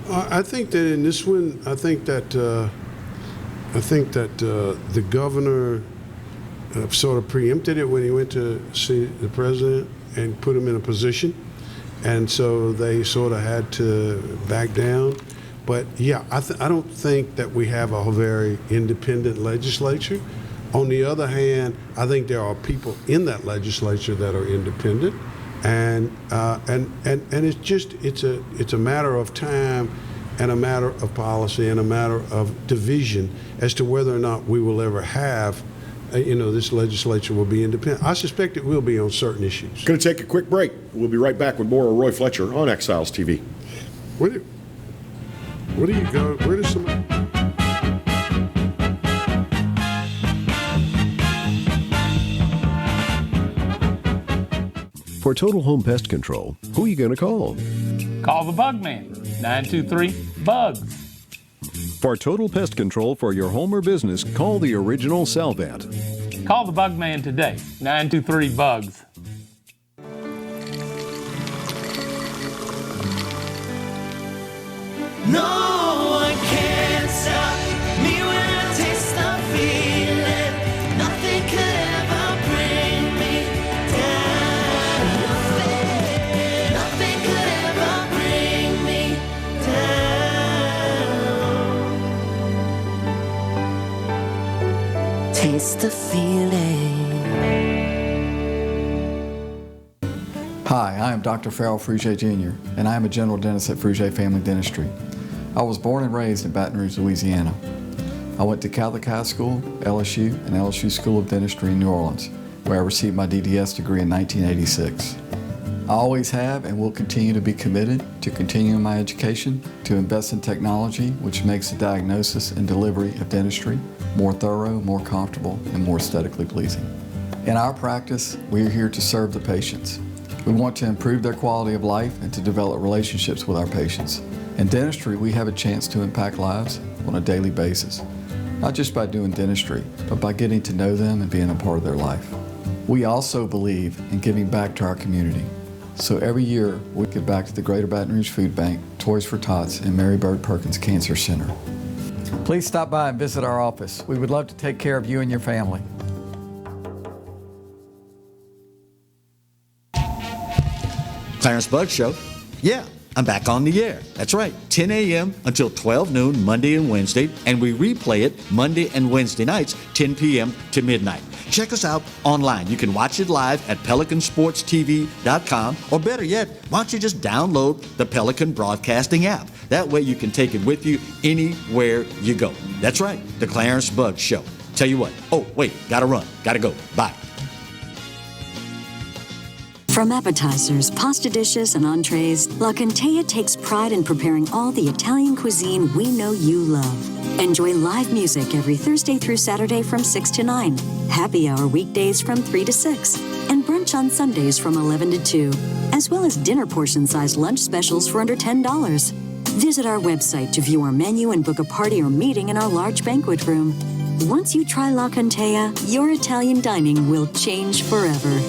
I think that in this one, I think that the governor sort of preempted it when he went to see the president and put him in a position, and so they sort of had to back down. But yeah, I don't think that we have a very independent legislature. On the other hand, I think there are people in that legislature that are independent, and it's a matter of time, and a matter of policy, and a matter of division as to whether or not we will ever have. This legislature will be independent. I suspect it will be on certain issues. Going to take a quick break. We'll be right back with more of Roy Fletcher on Exiles TV. Where do you go? Where does somebody... For Total Home Pest Control, who are you going to call? Call the Bug Man, 923-BUGS. For total pest control for your home or business, call the original Salvat. Call the Bug Man today, 923-BUGS. No one can stop me when I taste the feeling. Nothing could ever bring me down. Nothing could ever bring me down. Taste the feeling. Hi, I am Dr. Farrell Frugier Jr., and I am a general dentist at Frugier Family Dentistry. I was born and raised in Baton Rouge, Louisiana. I went to Catholic High School, LSU, and LSU School of Dentistry in New Orleans, where I received my DDS degree in 1986. I always have and will continue to be committed to continuing my education, to invest in technology which makes the diagnosis and delivery of dentistry more thorough, more comfortable, and more aesthetically pleasing. In our practice, we are here to serve the patients. We want to improve their quality of life and to develop relationships with our patients. In dentistry, we have a chance to impact lives on a daily basis, not just by doing dentistry, but by getting to know them and being a part of their life. We also believe in giving back to our community. So every year, we give back to the Greater Baton Rouge Food Bank, Toys for Tots, and Mary Bird Perkins Cancer Center. Please stop by and visit our office. We would love to take care of you and your family. Clarence Buggs Show. Yeah, I'm back on the air. That's right, 10 a.m. until 12 noon, Monday and Wednesday, and we replay it Monday and Wednesday nights, 10 p.m. to midnight. Check us out online. You can watch it live at PelicanSportsTV.com, or better yet, why don't you just download the Pelican Broadcasting app? That way you can take it with you anywhere you go. That's right, the Clarence Buggs Show. Tell you what. Oh, wait, gotta run. Gotta go. Bye. From appetizers, pasta dishes, and entrees, La Contea takes pride in preparing all the Italian cuisine we know you love. Enjoy live music every Thursday through Saturday from 6 to 9, happy hour weekdays from 3 to 6, and brunch on Sundays from 11 to 2, as well as dinner portion-sized lunch specials for under $10. Visit our website to view our menu and book a party or meeting in our large banquet room. Once you try La Contea, your Italian dining will change forever.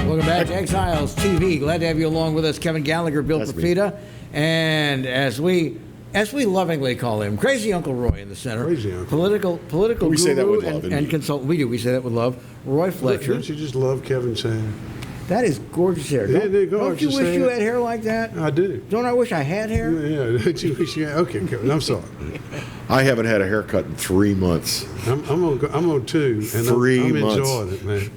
Welcome back to Exiles TV. Glad to have you along with us, Kevin Gallagher, Bill Profita, and as we lovingly call him, Crazy Uncle Roy in the center. Crazy Uncle. Political We say that guru with love, and consultant. We do. We say that with love. Roy Fletcher. Don't you just love Kevin's hair? That is gorgeous hair. Isn't it Don't you gorgeous wish you hair? had hair like that? I do. Don't I wish I had hair? Yeah, don't you wish you had? Okay, Kevin, I'm sorry. I haven't had a haircut in 3 months. I'm on 2, and 3 I'm months. enjoying it, man.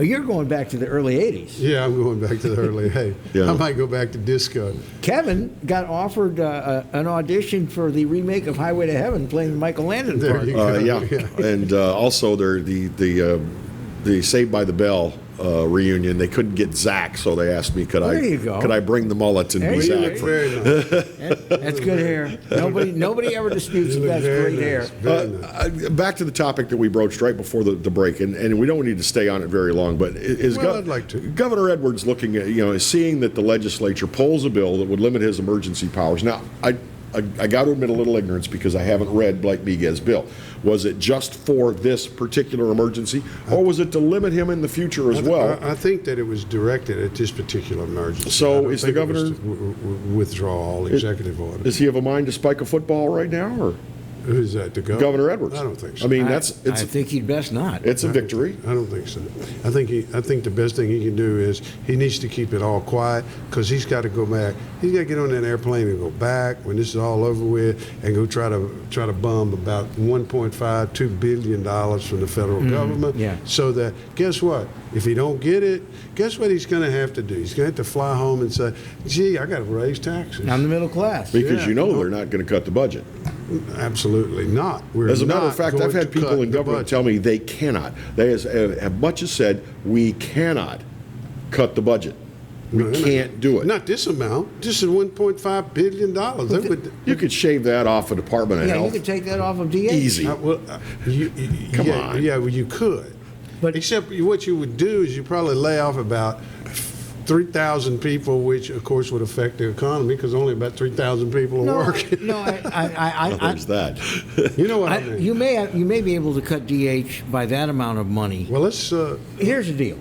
You're going back to the early 80s. Yeah, I'm going back to the early. Hey, Yeah. I might go back to disco. Kevin got offered an audition for the remake of Highway to Heaven, playing the Michael Landon There part. you go. Yeah, and also the Saved by the Bell reunion. They couldn't get Zach, so they asked me, could I bring the mullet and There be you Zach? go. For, Very nice. That's good hair. Nobody ever disputes that that's Very great hair. nice. Very nice. back to the topic that we broached right before the break, and we don't need to stay on it very long, but I'd like to. Governor Edwards looking at, seeing that the legislature pulls a bill that would limit his emergency powers. Now, I got to admit a little ignorance because I haven't read Blake Miguez's bill. Was it just for this particular emergency, or was it to limit him in the future as well? I think that it was directed at this particular emergency. So I don't is the think it governor- was to withdraw all executive orders? Does he have a mind to spike a football right now, or Who's that? The governor? Governor Edwards? I don't think so. I mean, I think he'd best not. It's a victory. I don't think so. I think the best thing he can do is he needs to keep it all quiet because he's got to go back. He's got to get on that airplane and go back when this is all over with and go try to bum about $1.2 billion from the federal government. Yeah. So that, guess what? If he don't get it, guess what he's going to have to do? He's going to have to fly home and say, gee, I got to raise taxes. I'm the middle class. Because they're not going to cut the budget. Absolutely not. As a matter of not fact, going I've had to people cut in the government budget. tell me they cannot. They have much as said, we cannot cut the budget. We can't do it. Not this amount. This is $1.5 billion. You could shave that off a Department of Yeah, you Health. could take that off of DH. Easy. Come on. Yeah, well, you could. But except what you would do is you probably lay off about 3,000 people, which of course would affect the economy because only about 3,000 people are working. No, There's that. You know what I mean? You may be able to cut DH by that amount of money. Well, let's. Here's the deal.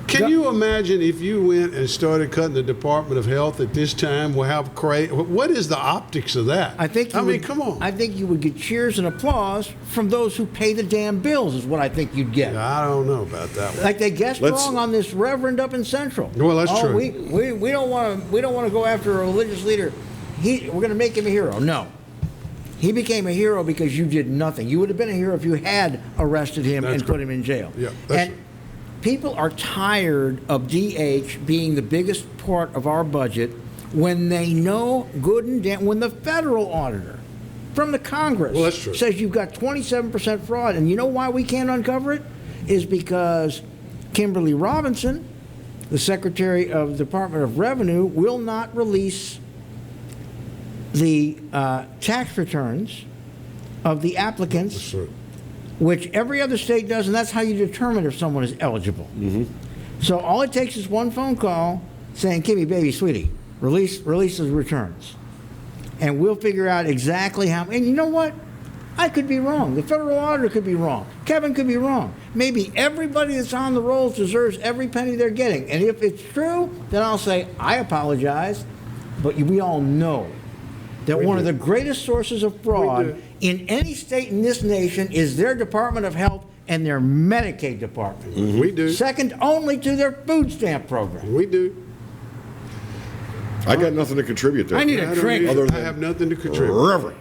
Can you imagine if you went and started cutting the Department of Health at this time? Well, how crazy! What is the optics of that? I mean, come on. I think you would get cheers and applause from those who pay the damn bills. Is what I think you'd get. I don't know about that one. Like they guessed wrong on this reverend up in Central. Well, that's true. We don't want to go after a religious leader. We're going to make him a hero. No. He became a hero because you did nothing. You would have been a hero if you had arrested him and put him in jail. Yeah, that's and people are tired of DH being the biggest part of our budget when they know good and damn when the federal auditor from the Congress Well, that's true. says you've got 27% fraud. And you know why we can't uncover it? Is because Kimberly Robinson, the Secretary of the Department of Revenue, will not release the tax returns of the applicants, That's right. which every other state does, and that's how you determine if someone is eligible. Mm-hmm. So all it takes is one phone call saying, Kimmy, baby, sweetie, release those returns. And we'll figure out exactly how. And you know what? I could be wrong. The federal auditor could be wrong. Kevin could be wrong. maybe everybody that's on the rolls deserves every penny they're getting. And if it's true, then I'll say, I apologize. But we all know that one of the greatest sources of fraud in any state in this nation is their Department of Health and their Medicaid department. We do. Second only to their food stamp program. We do. I got nothing to contribute there. I need a drink. I have nothing to contribute. Reverend.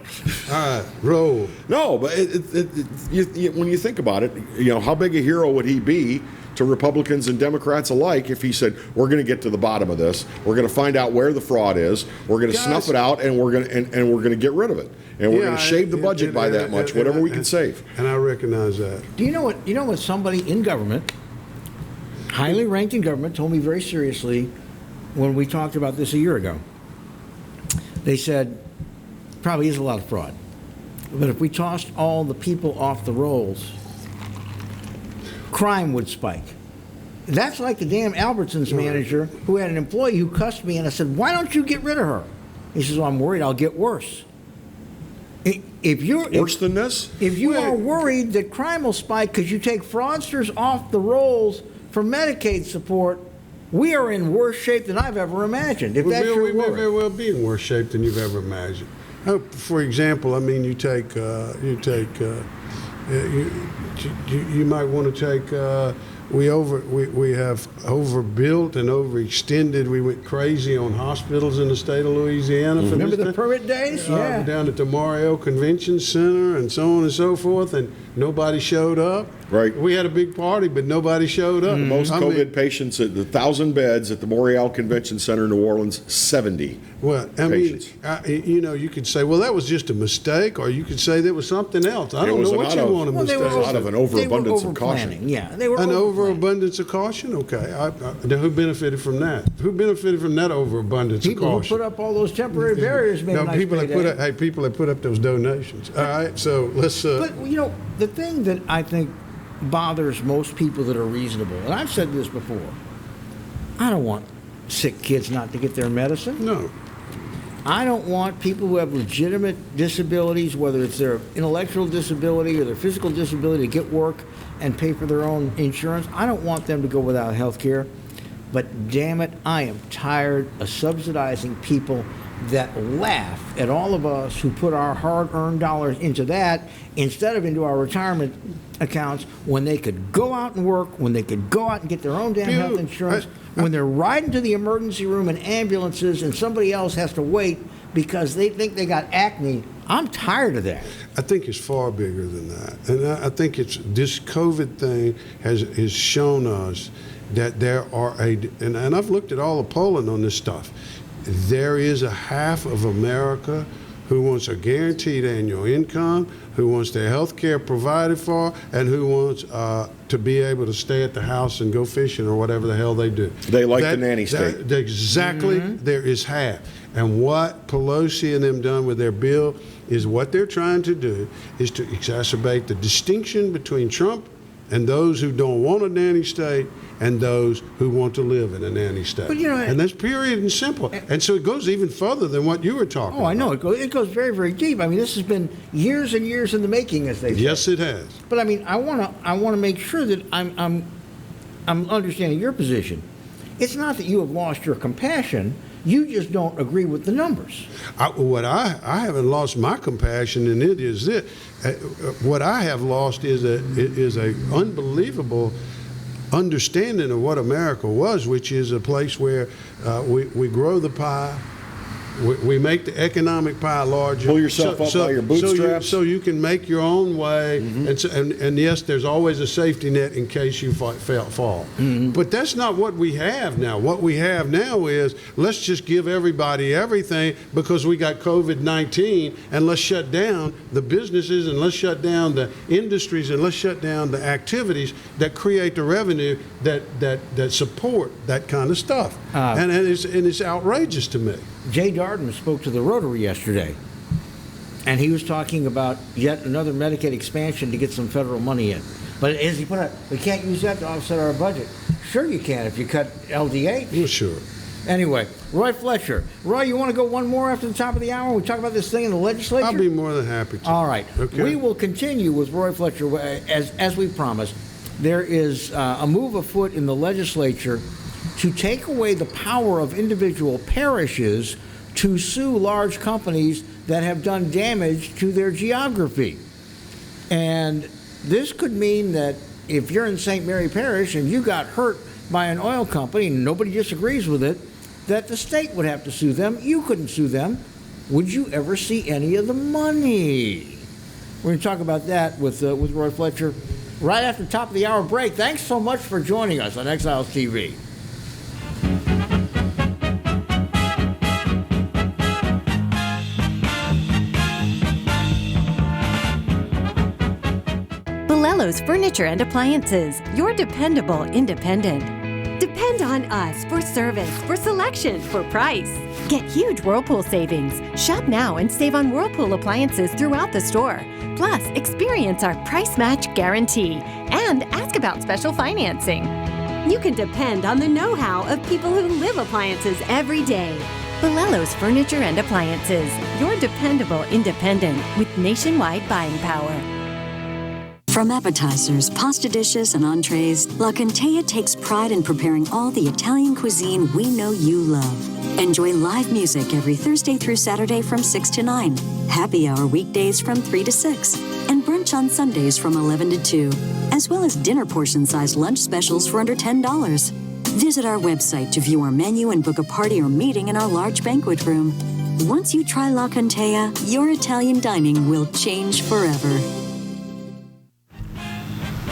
All right, roll. No, but when you think about it, how big a hero would he be to Republicans and Democrats alike if he said, we're going to get to the bottom of this, we're going to find out where the fraud is, we're going to snuff it out, and we're going to get rid of it, and we're going to shave the budget by that much, whatever we can save. And I recognize that. Do you know what somebody in government, highly ranked in government, told me very seriously when we talked about this a year ago? They said, probably is a lot of fraud, but if we tossed all the people off the rolls, crime would spike. That's like the damn Albertsons manager who had an employee who cussed me, and I said, why don't you get rid of her? He says, well, I'm worried I'll get worse. Worse than this? If you are worried that crime will spike because you take fraudsters off the rolls for Medicaid support, we are in worse shape than I've ever imagined. If that's your we may worry. very well be in worse shape than you've ever imagined. For example, I mean, you might want to take. We have overbuilt and overextended. We went crazy on hospitals in the state of Louisiana. Mm-hmm. Remember the permit days? Yeah. Down at the Mario Convention Center and so on and so forth, and nobody showed up. Right. We had a big party, but nobody showed up. The most COVID patients at the 1,000 beds at the Morial Convention Center in New Orleans, 70 patients. You could say, well, that was just a mistake, or you could say that was something else. I don't know what you want to mistake. It was out of an overabundance of caution. Yeah, they were an overabundance of caution. Okay, who benefited from that? Who benefited from that overabundance of caution? People who put up all those temporary barriers made a nice people payday. people that put up those donations. All right, so let's. But the thing that I think bothers most people that are reasonable, and I've said this before, I don't want sick kids not to get their medicine. No. I don't want people who have legitimate disabilities, whether it's their intellectual disability or their physical disability, to get work and pay for their own insurance. I don't want them to go without health care. But damn it, I am tired of subsidizing people that laugh at all of us who put our hard-earned dollars into that instead of into our retirement accounts when they could go out and work, when they could go out and get their own damn health insurance, when they're riding to the emergency room in ambulances and somebody else has to wait because they think they got acne. I'm tired of that. I think it's far bigger than that. And I think this COVID thing has shown us that there are and I've looked at all the polling on this stuff. There is a half of America who wants a guaranteed annual income, who wants their health care provided for, and who wants to be able to stay at the house and go fishing or whatever the hell they do. They like the nanny state. Exactly. Mm-hmm. There is half. And what Pelosi and them done with their bill is what they're trying to do is to exacerbate the distinction between Trump and those who don't want a nanny state and those who want to live in a nanny state. But, and that's period and simple. And so it goes even further than what you were talking about. Oh, I know. It goes very, very deep. I mean, this has been years and years in the making, as they say. Yes, it has. But I mean, I want to make sure that I'm understanding your position. It's not that you have lost your compassion. You just don't agree with the numbers. I haven't lost my compassion, and it is it. What I have lost is a unbelievable understanding of what America was, which is a place where we grow the pie, we make the economic pie larger. Pull yourself up by your bootstraps. So you can make your own way. Mm-hmm. And yes, there's always a safety net in case you fall. Mm-hmm. But that's not what we have now. What we have now is let's just give everybody everything because we got COVID-19, and let's shut down the businesses, and let's shut down the industries, and let's shut down the activities that create the revenue that support that kind of stuff. And it's outrageous to me. Jay Darden spoke to the Rotary yesterday, and he was talking about yet another Medicaid expansion to get some federal money in. But as he put it, we can't use that to offset our budget. Sure you can if you cut LDH. Well, sure. Anyway, Roy Fletcher. Roy, you want to go one more after the top of the hour? We talk about this thing in the legislature? I'll be more than happy to. All right. Okay. We will continue with Roy Fletcher as we promised. there is a move afoot in the legislature to take away the power of individual parishes to sue large companies that have done damage to their geography. And this could mean that if you're in St. Mary Parish and you got hurt by an oil company and nobody disagrees with it, that the state would have to sue them. You couldn't sue them. Would you ever see any of the money? We're going to talk about that with Roy Fletcher right after the top of the hour break. Thanks so much for joining us on Exiles TV. Bellelo's Furniture and Appliances, your dependable independent. Depend on us for service, for selection, for price. Get huge Whirlpool savings. Shop now and save on Whirlpool appliances throughout the store. Plus, experience our price match guarantee and ask about special financing. You can depend on the know-how of people who live appliances every day. Bellelo's Furniture and Appliances, your dependable independent with nationwide buying power. From appetizers, pasta dishes, and entrees, La Contea takes pride in preparing all the Italian cuisine we know you love. Enjoy live music every Thursday through Saturday from 6 to 9, happy hour weekdays from 3 to 6, and brunch on Sundays from 11 to 2, as well as dinner portion-sized lunch specials for under $10. Visit our website to view our menu and book a party or meeting in our large banquet room. Once you try La Contea, your Italian dining will change forever.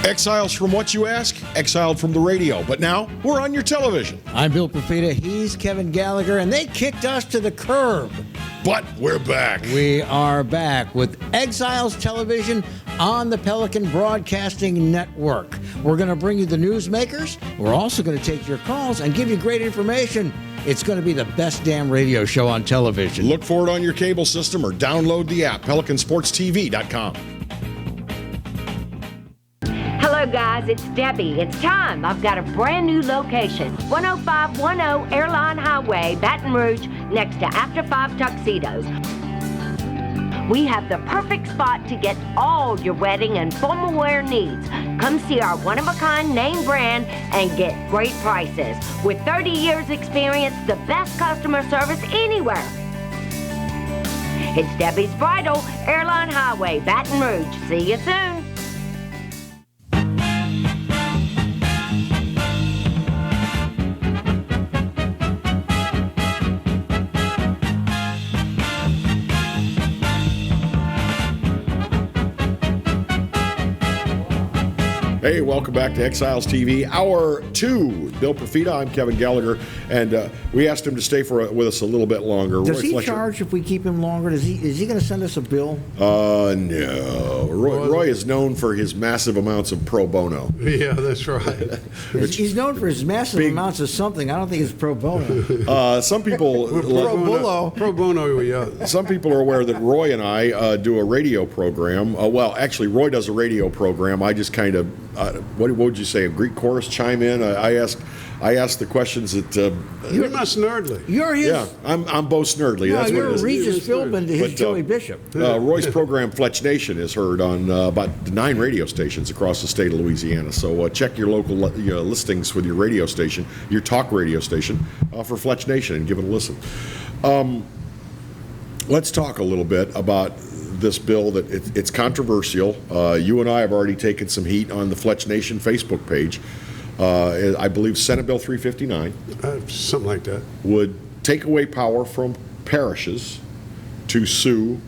Exiles from what you ask? Exiled from the radio. But now, we're on your television. I'm Bill Profita, he's Kevin Gallagher, and they kicked us to the curb. But we're back. We are back with Exiles Television on the Pelican Broadcasting Network. We're going to bring you the newsmakers. We're also going to take your calls and give you great information. It's going to be the best damn radio show on television. Look for it on your cable system or download the app, PelicanSportsTV.com. Hello guys, it's Debbie. It's time. I've got a brand new location. 10510 Airline Highway, Baton Rouge, next to After 5 Tuxedos. We have the perfect spot to get all your wedding and formal wear needs. Come see our one-of-a-kind name brand and get great prices. With 30 years experience, the best customer service anywhere. It's Debbie's Bridal, Airline Highway, Baton Rouge. See you soon. Hey, welcome back to Exiles TV, Hour 2. Bill Profita, I'm Kevin Gallagher, and we asked him to stay with us a little bit longer. Does he charge if we keep him longer? Is he going to send us a bill? No. Roy is known for his massive amounts of pro bono. Yeah, that's right. He's known for his massive amounts of something. I don't think it's pro bono. Some people... Pro bono, yeah. Some people are aware that Roy and I do a radio program. Well, actually, Roy does a radio program. I just kind of... what would you say? A Greek chorus chime in? I ask the questions that. You're not Snerdley. You're his. Yeah, I'm Bo Snerdley. No, that's you're what it is. Regis Philbin to his Joey Bishop. Roy's program Fletch Nation is heard on about 9 radio stations across the state of Louisiana. So check your local listings with your radio station, your talk radio station, for Fletch Nation, and give it a listen. Let's talk a little bit about this bill that it's controversial. You and I have already taken some heat on the Fletch Nation Facebook page. I believe Senate Bill 359 something like that would take away power from parishes to sue,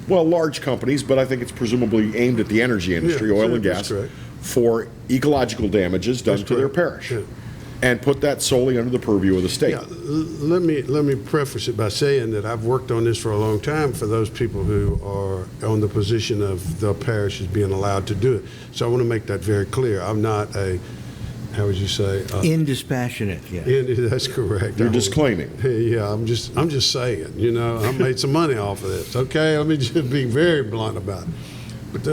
well, large companies, but I think it's presumably aimed at the energy industry, oil and gas, for ecological damages done to their parish. Yeah. And put that solely under the purview of the state. Yeah, let me preface it by saying that I've worked on this for a long time for those people who are on the position of the parish as being allowed to do it. So I want to make that very clear. I'm not a, how would you say? Indispassionate. Yeah. That's correct. You're disclaiming. Yeah, I'm just saying. You know, I made some money off of this. Okay, let me just be very blunt about it. But.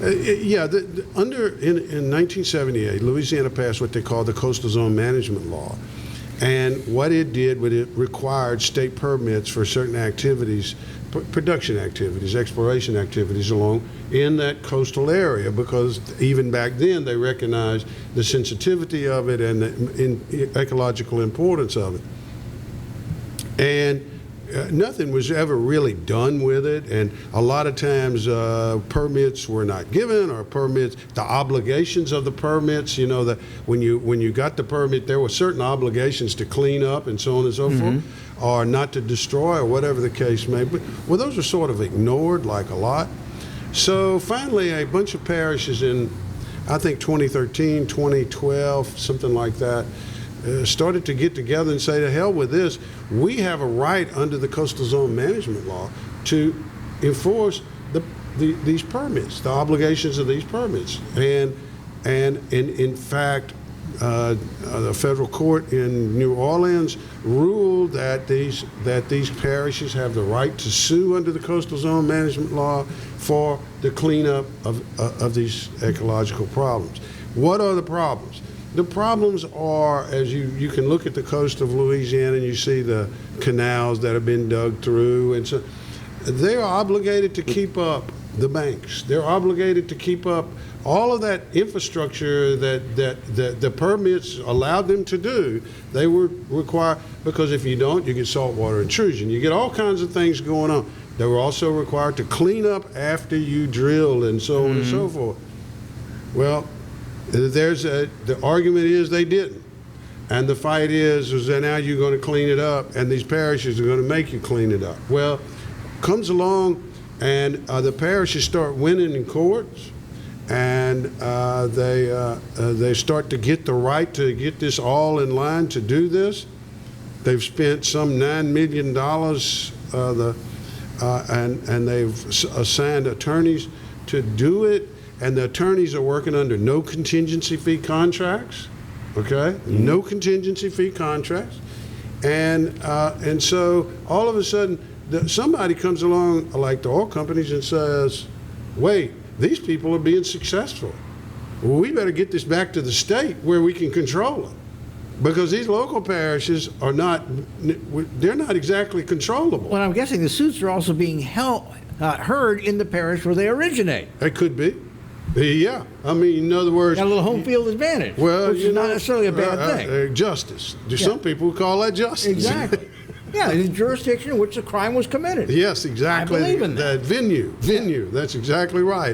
In 1978, Louisiana passed what they call the Coastal Zone Management Law. And what it did was it required state permits for certain activities, production activities, exploration activities along in that coastal area, because even back then they recognized the sensitivity of it and the ecological importance of it. And nothing was ever really done with it, and a lot of times permits were not given, or permits, the obligations of the permits, you know, that when you got the permit, there were certain obligations to clean up and so on and so forth, or not to destroy, or whatever the case may be. Well, those are sort of ignored like a lot. So finally, a bunch of parishes in, I think 2013, 2012, something like that, started to get together and say, to hell with this. We have a right under the Coastal Zone Management Law to enforce these permits, the obligations of these permits. And in fact, the federal court in New Orleans ruled that these parishes have the right to sue under the Coastal Zone Management Law for the cleanup of these ecological problems. What are the problems? The problems are, as you can look at the coast of Louisiana and you see the canals that have been dug through, and so they are obligated to keep up the banks. They're obligated to keep up all of that infrastructure that the permits allowed them to do. They were required, because if you don't, you get saltwater intrusion. You get all kinds of things going on. They were also required to clean up after you drill and so on and so forth. Well, the argument is they didn't. And the fight is that now you're going to clean it up, and these parishes are going to make you clean it up. Well, comes along, and the parishes start winning in courts, and they start to get the right to get this all in line to do this. They've spent some $9 million, and they've assigned attorneys to do it. And the attorneys are working under no contingency fee contracts, okay? No contingency fee contracts. And so all of a sudden, somebody comes along, like the oil companies, and says, wait, these people are being successful. Well, we better get this back to the state where we can control it. Because these local parishes are they're not exactly controllable. Well, I'm guessing the suits are also being heard in the parish where they originate. It could be. Yeah, I mean, in other words, got a little home field advantage, well, which is not necessarily a bad thing. Justice. Some people call that justice. Exactly. Yeah, the jurisdiction in which the crime was committed. Yes, exactly. I believe in that. Venue. That's exactly right.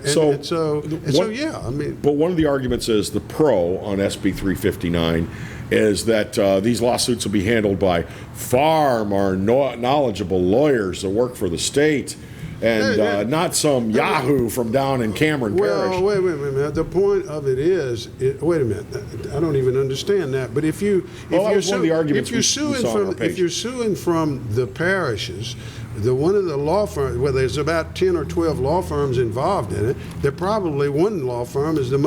So yeah, I mean. But one of the arguments is the pro on SB 359 is that these lawsuits will be handled by far more knowledgeable lawyers that work for the state, and not some Yahoo from down in Cameron Parish. Well, wait a minute. The point of it is, wait a minute. I don't even understand that. But if you're suing from the parishes, one of the law firms, well, there's about 10 or 12 law firms involved in it. There probably one law firm is the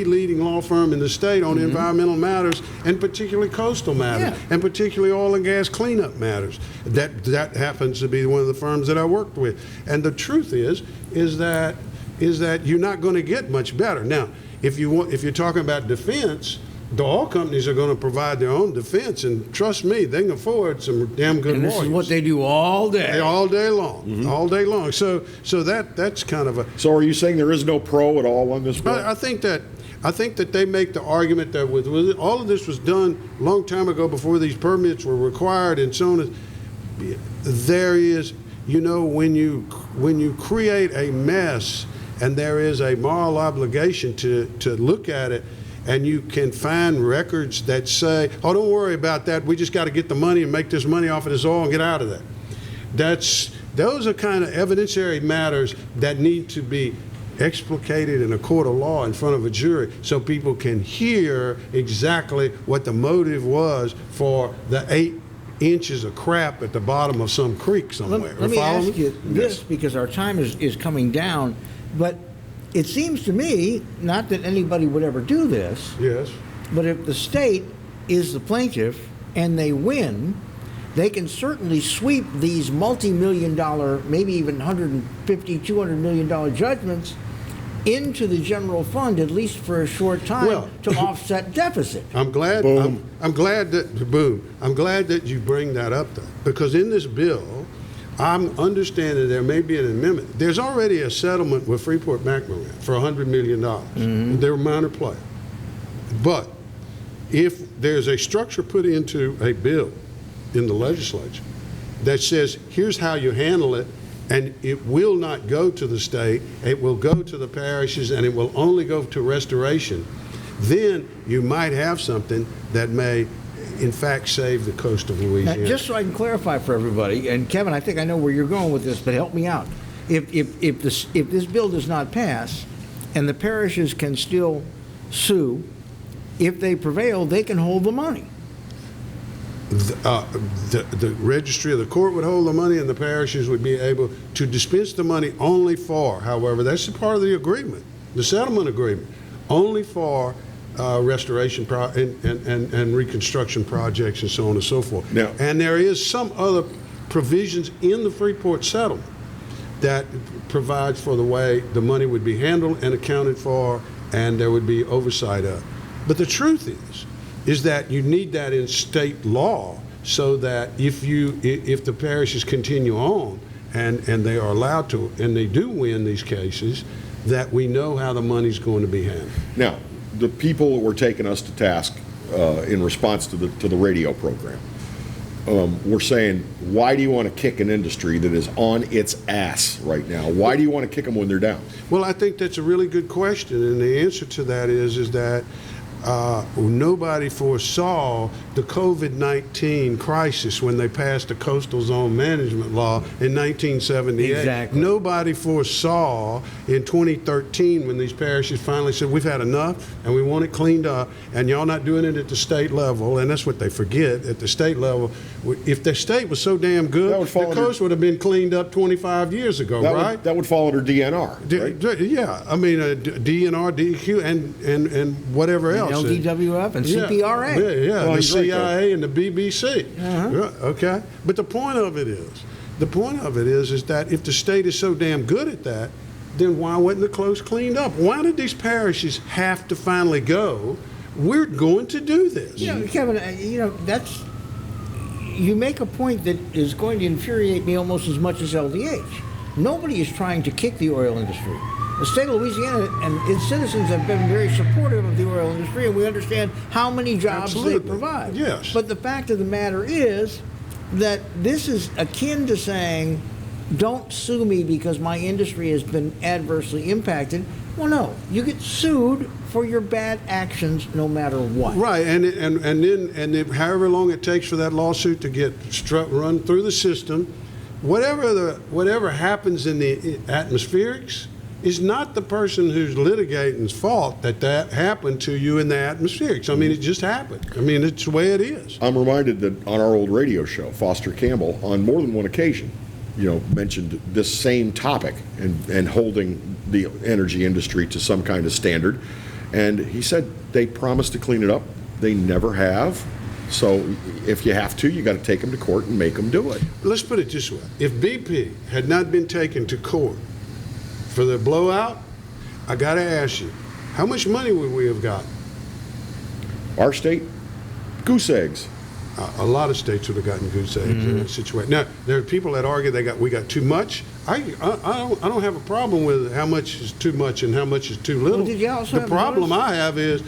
leading law firm in the state on environmental matters, and particularly coastal matters, and particularly oil and gas cleanup matters. That happens to be one of the firms that I worked with. And the truth is that you're not going to get much better. Now, if you're talking about defense, the oil companies are going to provide their own defense, and trust me, they can afford some damn good lawyers. This is what they do all day. All day long. All day long. So that's kind of a... So are you saying there is no pro at all on this bill? I think that they make the argument that with all of this was done a long time ago before these permits were required and so on. There is, when you create a mess, and there is a moral obligation to look at it, and you can find records that say, oh, don't worry about that, we just got to get the money and make this money off of this oil and get out of that. Those are kind of evidentiary matters that need to be explicated in a court of law in front of a jury, so people can hear exactly what the motive was for the 8 inches of crap at the bottom of some creek somewhere. Let me ask you this, because our time is coming down, but it seems to me, not that anybody would ever do this, but if the state is the plaintiff and they win, they can certainly sweep these multi-million-dollar, maybe even $150, $200 million judgments into the general fund, at least for a short time, to offset deficit. I'm glad. I'm glad that you bring that up, though, because in this bill, I'm understanding there may be an amendment. There's already a settlement with Freeport-McMoRan for $100 million. They're a minor player, but if there's a structure put into a bill in the legislature that says here's how you handle it, and it will not go to the state, it will go to the parishes, and it will only go to restoration, then you might have something that may, in fact, save the coast of Louisiana. Now, just so I can clarify for everybody, and Kevin, I think I know where you're going with this, but help me out. If this bill does not pass, and the parishes can still sue, if they prevail, they can hold the money. The registry of the court would hold the money, and the parishes would be able to dispense the money only for, however, that's a part of the agreement, the settlement agreement, only for restoration and reconstruction projects and so on and so forth. Now, and there is some other provisions in the Freeport settlement that provides for the way the money would be handled and accounted for, and there would be oversight of. But the truth is that you need that in state law, so that if the parishes continue on and they are allowed to, and they do win these cases, that we know how the money's going to be handled. Now, the people that were taking us to task in response to the radio program were saying, why do you want to kick an industry that is on its ass right now? Why do you want to kick them when they're down? Well, I think that's a really good question, and the answer to that is that nobody foresaw the COVID-19 crisis when they passed the Coastal Zone Management Law in 1978. Exactly. Nobody foresaw in 2013 when these parishes finally said, we've had enough and we want it cleaned up, and y'all not doing it at the state level, and that's what they forget. At the state level, if the state was so damn good, the coast would have been cleaned up 25 years ago, right? That would fall under DNR, right? Yeah, I mean, DNR, DQ, and whatever else. LDWF and CPRA. Well, the CIA and the BBC. Okay, but the point of it is that if the state is so damn good at that, then why wasn't the coast cleaned up? Why did these parishes have to finally go, we're going to do this? Yeah, Kevin, that's, you make a point that is going to infuriate me almost as much as LDH. Nobody is trying to kick the oil industry. The state of Louisiana and its citizens have been very supportive of the oil industry, and we understand how many jobs they provide. Yes. But the fact of the matter is that this is akin to saying, don't sue me because my industry has been adversely impacted. Well, no, you get sued for your bad actions no matter what. Right, and then however long it takes for that lawsuit to get run through the system, whatever happens in the atmospherics is not the person who's litigating's fault that happened to you in the atmospherics. I mean, it just happened. I mean, it's the way it is. I'm reminded that on our old radio show, Foster Campbell, on more than one occasion, mentioned this same topic and holding the energy industry to some kind of standard. And he said they promised to clean it up. They never have. So if you have to, you got to take them to court and make them do it. Let's put it this way. If BP had not been taken to court for the blowout, I got to ask you, how much money would we have gotten? Our state, goose eggs. A lot of states would have gotten goose eggs in that situation. Now, there are people that argue we got too much. I don't have a problem with how much is too much and how much is too little. Well, the problem I have is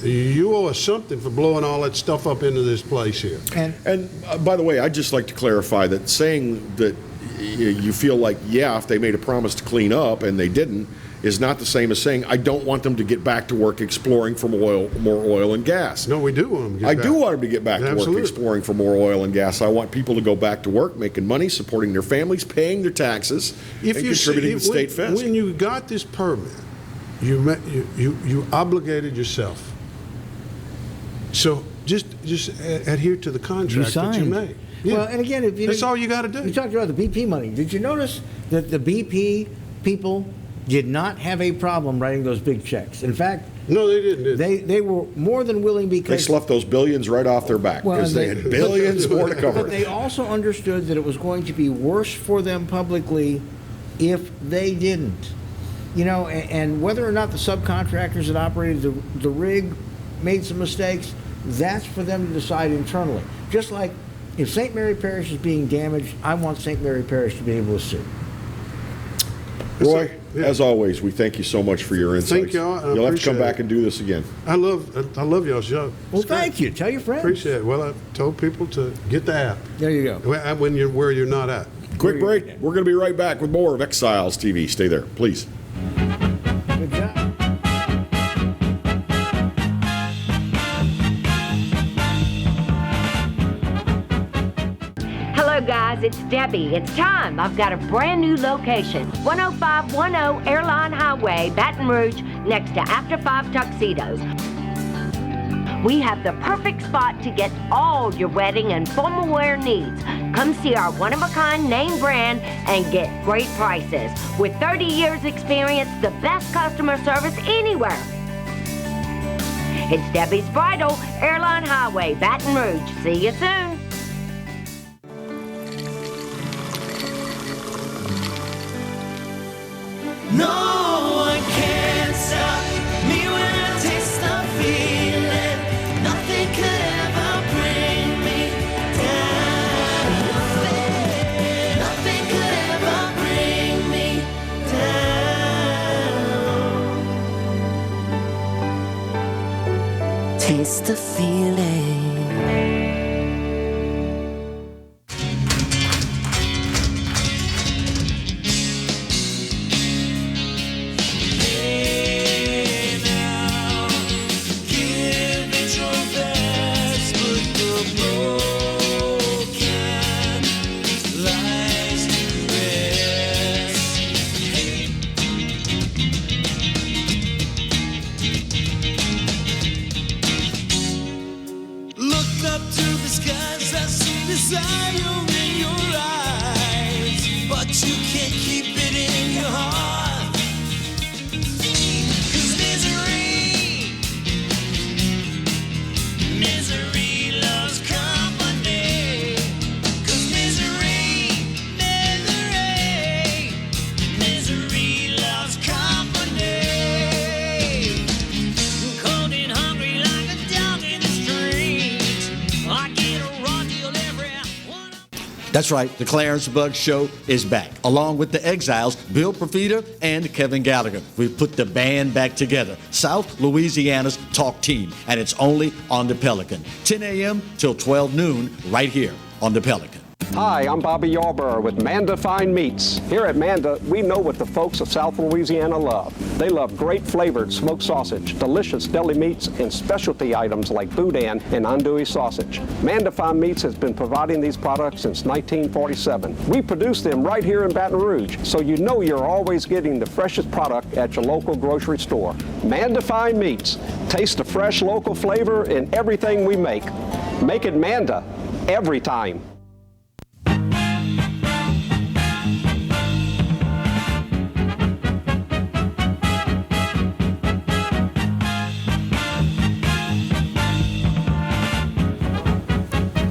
you owe us something for blowing all that stuff up into this place here. And by the way, I'd just like to clarify that saying that you feel like, if they made a promise to clean up and they didn't, is not the same as saying I don't want them to get back to work exploring for more oil and gas. No, we do want them to get back. I do want them to get back to work exploring for more oil and gas. I want people to go back to work, making money, supporting their families, paying their taxes, and contributing to the state fisc. When you got this permit, you obligated yourself. So just adhere to the contract that you made. Yeah. Well, and again, that's all you got to do. You talked about the BP money. Did you notice that the BP people did not have a problem writing those big checks? In fact, no, they didn't. They were more than willing because they sloughed those billions right off their back because they had billions more to cover. But they also understood that it was going to be worse for them publicly if they didn't. and whether or not the subcontractors that operated the rig made some mistakes, that's for them to decide internally. Just like if St. Mary Parish is being damaged, I want St. Mary Parish to be able to sue. Roy, as always, we thank you so much for your insights. Thank y'all. You'll have to come back and do this again. I love y'all's show. Well, thank you. Tell your friends. Appreciate it. Well, I told people to get the app. There you go. Where you're not at. Quick break. We're going to be right back with more of Exiles TV. Stay there, please. Good job. Hello, guys. It's Debbie. It's time. I've got a brand new location. 10510 Airline Highway, Baton Rouge, next to After 5 Tuxedos. We have the perfect spot to get all your wedding and formal wear needs. Come see our one-of-a-kind name brand and get great prices. With 30 years experience, the best customer service anywhere. It's Debbie's Bridal, Airline Highway, Baton Rouge. See you soon. No one can stop me when I taste the feeling. Nothing could ever bring me down. Nothing could ever bring me down. Taste the feeling. That's right, the Clarence Bug Show is back, along with the Exiles, Bill Profita and Kevin Gallagher. We've put the band back together, South Louisiana's talk team, and it's only on the Pelican. 10 a.m. till 12 noon, right here on the Pelican. Hi, I'm Bobby Yarborough with Manda Fine Meats. Here at Manda, we know what the folks of South Louisiana love. They love great flavored smoked sausage, delicious deli meats, and specialty items like boudin and andouille sausage. Manda Fine Meats has been providing these products since 1947. We produce them right here in Baton Rouge, so you know you're always getting the freshest product at your local grocery store. Manda Fine Meats. Taste the fresh local flavor in everything we make. Make it Manda every time.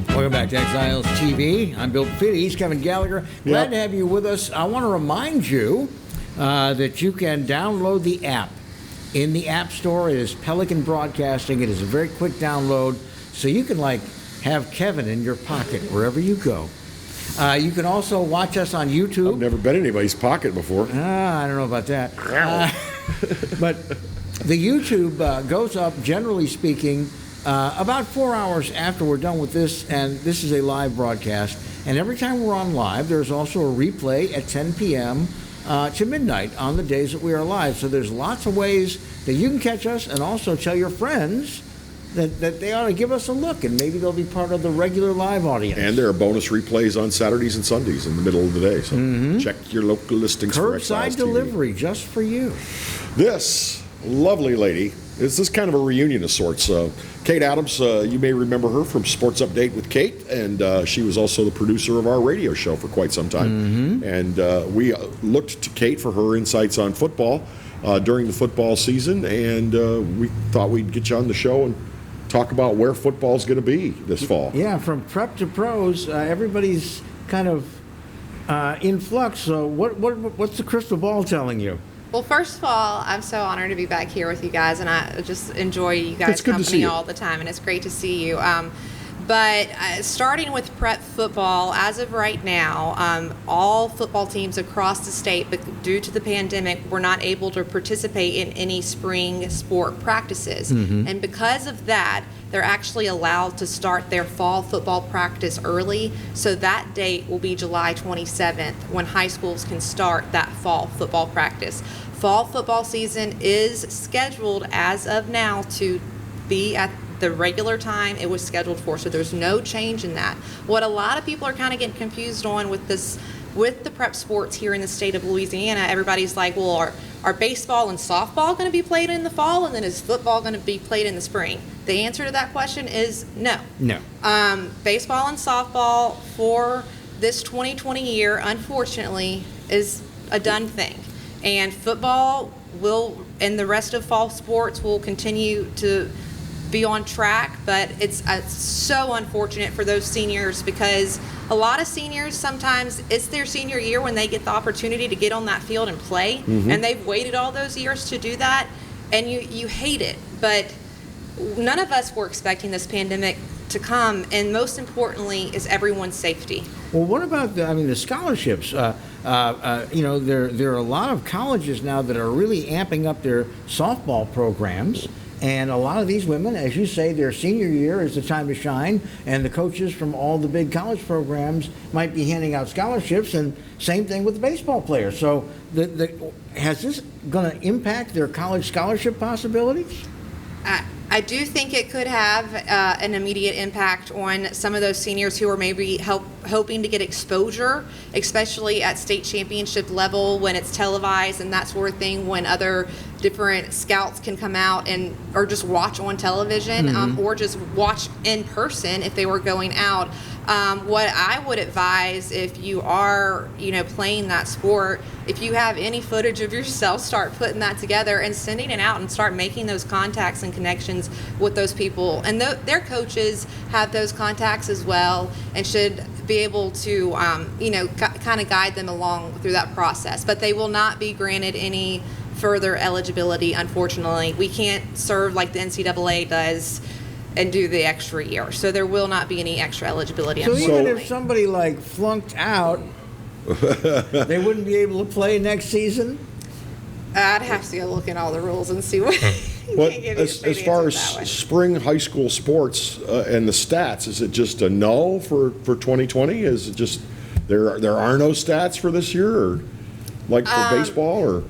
Welcome back to Exiles TV. I'm Bill Profita. He's Kevin Gallagher. Glad to have you with us. I want to remind you that you can download the app. In the App Store, it is Pelican Broadcasting. It is a very quick download, so you can have Kevin in your pocket wherever you go. You can also watch us on YouTube. I've never been in anybody's pocket before. I don't know about that. But the YouTube goes up, generally speaking, about 4 hours after we're done with this, and this is a live broadcast. And every time we're on live, there's also a replay at 10 p.m. To midnight on the days that we are live. So there's lots of ways that you can catch us, and also tell your friends that they ought to give us a look, and maybe they'll be part of the regular live audience. And there are bonus replays on Saturdays and Sundays in the middle of the day. So check your local listings for Exiles Curbside delivery just for you. This lovely lady, this is kind of a reunion of sorts. Kate Adams, you may remember her from Sports Update with Kate, and she was also the producer of our radio show for quite some time. And we looked to Kate for her insights on football during the football season, and we thought we'd get you on the show and talk about where football's going to be this fall. Yeah, from prep to pros, everybody's kind of in flux. So what's the crystal ball telling you? Well, first of all, I'm so honored to be back here with you guys, and I just enjoy you guys' company all the time, and it's great to see you. But starting with prep football, as of right now, all football teams across the state, but due to the pandemic, were not able to participate in any spring sport practices. And because of that, they're actually allowed to start their fall football practice early. So that date will be July 27th when high schools can start that fall football practice. Fall football season is scheduled as of now to be at the regular time it was scheduled for, so there's no change in that. What a lot of people are kind of getting confused on with the prep sports here in the state of Louisiana, everybody's like, well, are baseball and softball going to be played in the fall, and then is football going to be played in the spring? The answer to that question is no. No. Baseball and softball for this 2020 year, unfortunately, is a done thing. And football and the rest of fall sports will continue to be on track, but it's so unfortunate for those seniors, because a lot of seniors, sometimes it's their senior year when they get the opportunity to get on that field and play, and they've waited all those years to do that, and you hate it. But none of us were expecting this pandemic to come, and most importantly is everyone's safety. Well, what about the scholarships? There are a lot of colleges now that are really amping up their softball programs. And a lot of these women, as you say, their senior year is the time to shine, and the coaches from all the big college programs might be handing out scholarships, and same thing with the baseball players. So has this going to impact their college scholarship possibilities? I do think it could have an immediate impact on some of those seniors who are maybe hoping to get exposure, especially at state championship level when it's televised and that sort of thing, when other different scouts can come out or just watch on television, or just watch in person if they were going out. What I would advise, if you are, playing that sport, if you have any footage of yourself, start putting that together and sending it out and start making those contacts and connections with those people. And their coaches have those contacts as well and should be able to, kind of guide them along through that process. But they will not be granted any further eligibility, unfortunately. We can't serve like the NCAA does and do the extra year. So there will not be any extra eligibility. So even if somebody flunked out, they wouldn't be able to play next season? I'd have to go look at all the rules and see what. But as far as spring high school sports and the stats, is it just a no for 2020? Is it just there are no stats for this year, or like for baseball, or?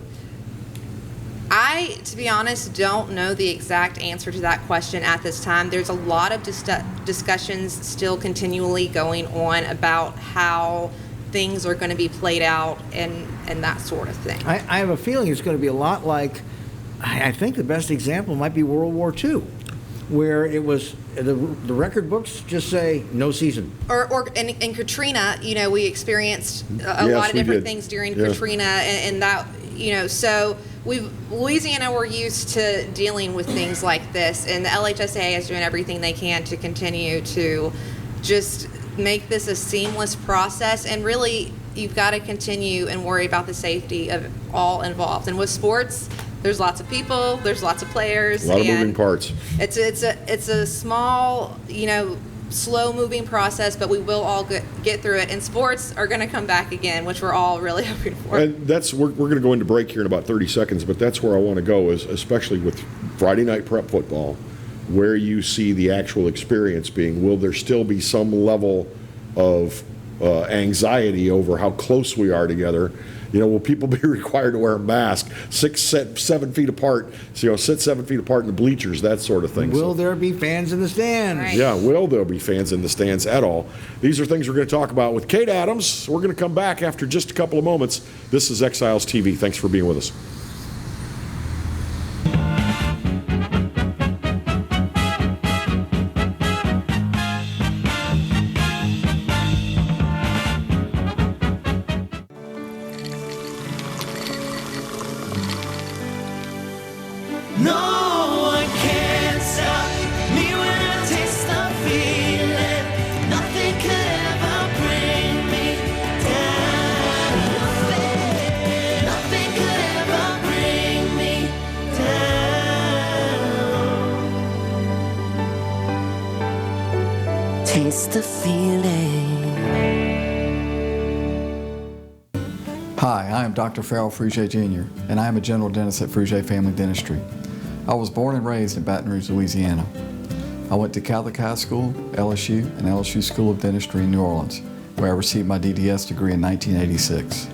I, to be honest, don't know the exact answer to that question at this time. There's a lot of discussions still continually going on about how things are going to be played out and that sort of thing. I have a feeling it's going to be a lot like, I think the best example might be World War II, where it was the record books just say no season. Or in Katrina, we experienced a lot of different things during Katrina, and that, so Louisiana, we're used to dealing with things like this, and the LHSAA is doing everything they can to continue to just make this a seamless process. And really, you've got to continue and worry about the safety of all involved. And with sports, there's lots of people, there's lots of players, a lot of moving parts. It's a small, slow moving process, but we will all get through it, and sports are going to come back again, which we're all really hoping for. And we're going to go into break here in about 30 seconds, but that's where I want to go, is especially with Friday night prep football, where you see the actual experience being. Will there still be some level of anxiety over how close we are together? Will people be required to wear a mask 7 feet apart, sit 7 feet apart in the bleachers, that sort of thing? Will there be fans in the stands? Right. Yeah, will there be fans in the stands at all? These are things we're going to talk about with Kate Adams. We're going to come back after just a couple of moments. This is Exiles TV. Thanks for being with us. No one can stop me when I taste the feeling. Nothing could ever bring me down. Nothing could ever taste the feeling. Hi, I am Dr. Farrell Frugier Jr., and I am a general dentist at Frugier Family Dentistry. I was born and raised in Baton Rouge, Louisiana. I went to Catholic High School, LSU, and LSU School of Dentistry in New Orleans, where I received my DDS degree in 1986.